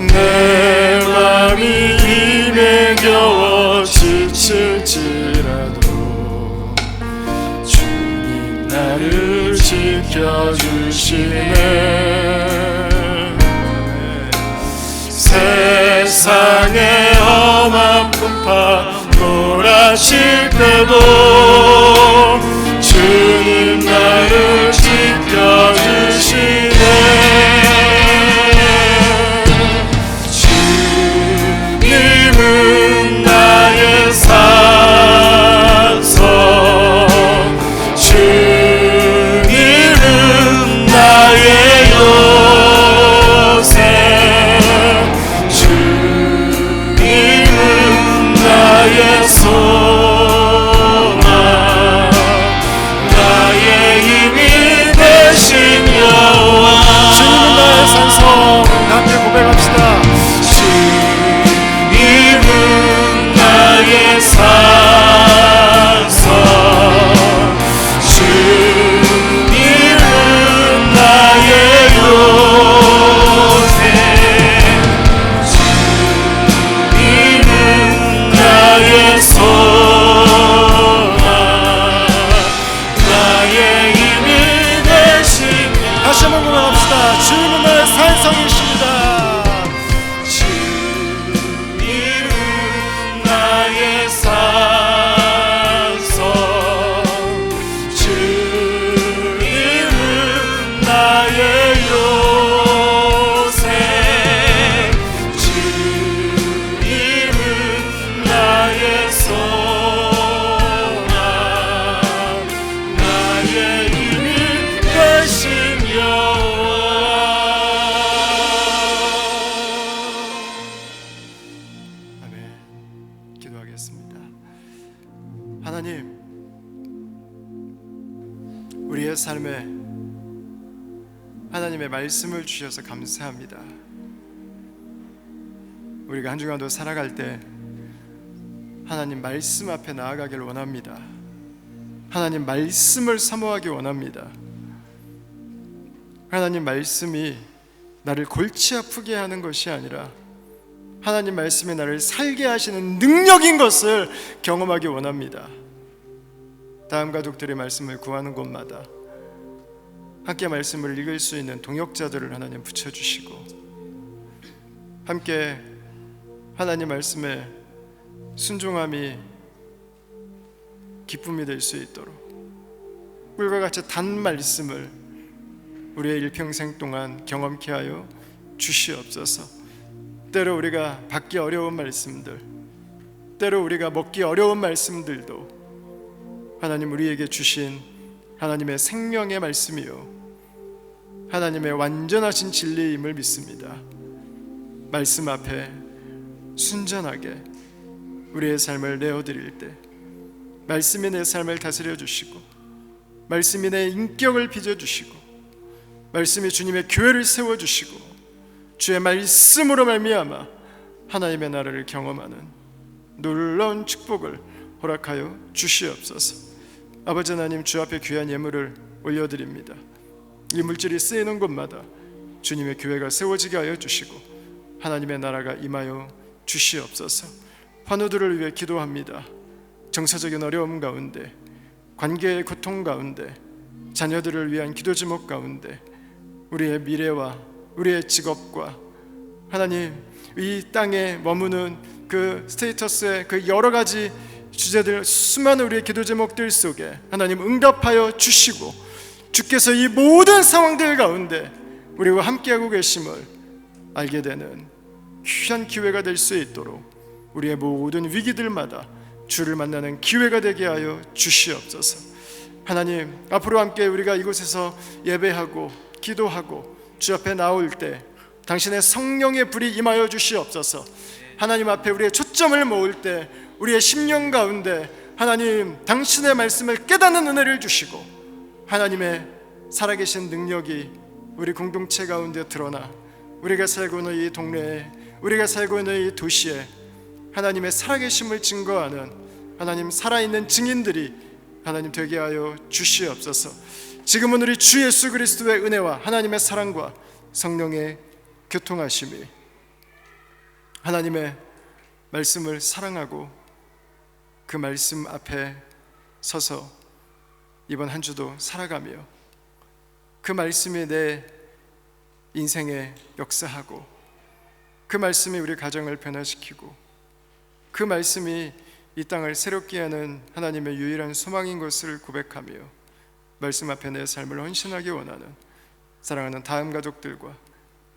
내 맘이 힘에 겨워 지칠지라도 주님 나를 지켜주시네. 세상의 험한 풍파 몰아칠 때도 주님 나를 지켜주시네. 주님은 나의 산성, 주님은 나의 요새, 주님은 나의 소망, 나의 힘이 되신 여호와. 주님은 나의 산성. 함께 고백합시다. 주님은 나의 산성, 주님은 나의 요새, 주님은 나의 소망, 나의 힘이 되신. 다시 한번 고백합시다. 주님은 나의 산성이십니다. 주님은 나의 산성, 주님은 나의 요새, 주님은 나의 소망, 나의 힘이 되신 여호와. 아멘. 기도하겠습니다. 하나님, 우리의 삶에 하나님의 말씀을 주셔서 감사합니다. 우리가 한 주간도 살아갈 때 하나님 말씀 앞에 나아가길 원합니다. 하나님 말씀을 사모하기 원합니다. 하나님 말씀이 나를 골치 아프게 하는 것이 아니라 하나님 말씀이 나를 살게 하시는 능력인 것을 경험하기 원합니다. 다음 가족들의 말씀을 구하는 곳마다 함께 말씀을 읽을 수 있는 동역자들을 하나님 붙여주시고, 함께 하나님 말씀에 순종함이 기쁨이 될 수 있도록 꿀과 같이 단 말씀을 우리의 일평생 동안 경험케 하여 주시옵소서. 때로 우리가 받기 어려운 말씀들, 때로 우리가 먹기 어려운 말씀들도 하나님 우리에게 주신 하나님의 생명의 말씀이요 하나님의 완전하신 진리임을 믿습니다. 말씀 앞에 순전하게 우리의 삶을 내어드릴 때 말씀이 내 삶을 다스려 주시고, 말씀이 내 인격을 빚어주시고, 말씀이 주님의 교회를 세워주시고, 주의 말씀으로 말미암아 하나님의 나라를 경험하는 놀라운 축복을 허락하여 주시옵소서. 아버지 하나님, 주 앞에 귀한 예물을 올려드립니다. 이 물질이 쓰이는 곳마다 주님의 교회가 세워지게 하여 주시고 하나님의 나라가 임하여 주시옵소서. 환우들을 위해 기도합니다. 정서적인 어려움 가운데, 관계의 고통 가운데, 자녀들을 위한 기도 제목 가운데, 우리의 미래와 우리의 직업과 하나님 이 땅에 머무는 그 스테이터스의 그 여러 가지 주제들, 수많은 우리의 기도 제목들 속에 하나님 응답하여 주시고, 주께서 이 모든 상황들 가운데 우리와 함께하고 계심을 알게 되는 귀한 기회가 될 수 있도록 우리의 모든 위기들마다 주를 만나는 기회가 되게 하여 주시옵소서. 하나님, 앞으로 함께 우리가 이곳에서 예배하고 기도하고 주 앞에 나올 때 당신의 성령의 불이 임하여 주시옵소서. 하나님 앞에 우리의 초점을 모을 때 우리의 심령 가운데 하나님 당신의 말씀을 깨닫는 은혜를 주시고 하나님의 살아계신 능력이 우리 공동체 가운데 드러나 우리가 살고 있는 이 동네에, 우리가 살고 있는 이 도시에 하나님의 살아계심을 증거하는 하나님 살아있는 증인들이 하나님 되게 하여 주시옵소서. 지금은 우리 주 예수 그리스도의 은혜와 하나님의 사랑과 성령의 교통하심이 하나님의 말씀을 사랑하고 그 말씀 앞에 서서 이번 한 주도 살아가며 그 말씀이 내 인생에 역사하고 그 말씀이 우리 가정을 변화시키고 그 말씀이 이 땅을 새롭게 하는 하나님의 유일한 소망인 것을 고백하며 말씀 앞에 내 삶을 헌신하기 원하는 사랑하는 다음 가족들과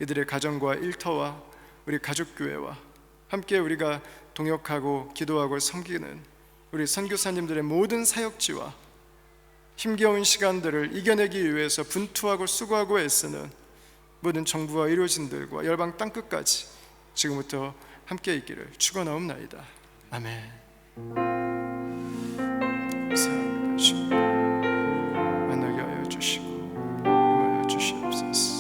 이들의 가정과 일터와 우리 가족교회와 함께 우리가 동역하고 기도하고 섬기는 우리 선교사님들의 모든 사역지와 힘겨운 시간들을 이겨내기 위해서 분투하고 수고하고 애쓰는 모든 정부와 의료진들과 열방 땅끝까지 지금부터 함께 있기를 축원하옵나이다. 아멘. 감사합니다. 주 만나게 하여 주시고 임하여 주시옵소서.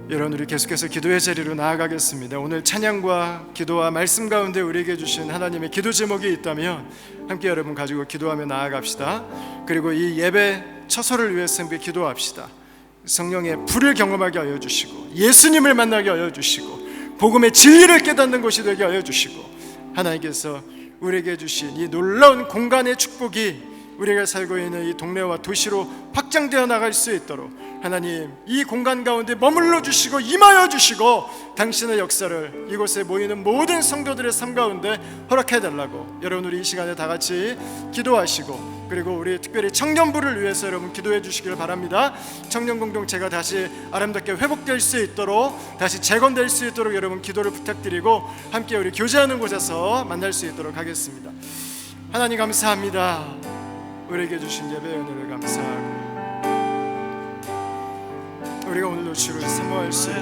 여러분, 우리 계속해서 기도의 자리로 나아가겠습니다. 오늘 찬양과 기도와 말씀 가운데 우리에게 주신 하나님의 기도 제목이 있다면 함께 여러분 가지고 기도하며 나아갑시다. 그리고 이 예배 처소를 위해서 함께 기도합시다. 성령의 불을 경험하게 하여 주시고 예수님을 만나게 하여 주시고 복음의 진리를 깨닫는 것이 되게 하여 주시고 하나님께서 우리에게 주신 이 놀라운 공간의 축복이 우리가 살고 있는 이 동네와 도시로 확장되어 나갈 수 있도록 하나님 이 공간 가운데 머물러 주시고 임하여 주시고 당신의 역사를 이곳에 모이는 모든 성도들의 삶 가운데 허락해 달라고 여러분 우리 이 시간에 다 같이 기도하시고 그리고 우리 특별히 청년부를 위해서 여러분 기도해 주시길 바랍니다. 청년 공동체가 다시 아름답게 회복될 수 있도록 다시 재건될 수 있도록 여러분 기도를 부탁드리고 함께 우리 교제하는 곳에서 만날 수 있도록 하겠습니다. 하나님 감사합니다. 우리에게 주신 예배의 은혜를 감사하고 우리가 오늘도 주를 사모할 수 있도록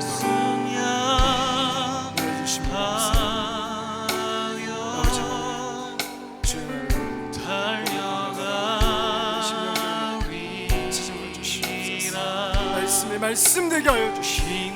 은혜 주시옵소서. 아버지 주의 날로 심령을 찾아와 주시옵소서. 말씀에 말씀되게 하여 주시옵소서.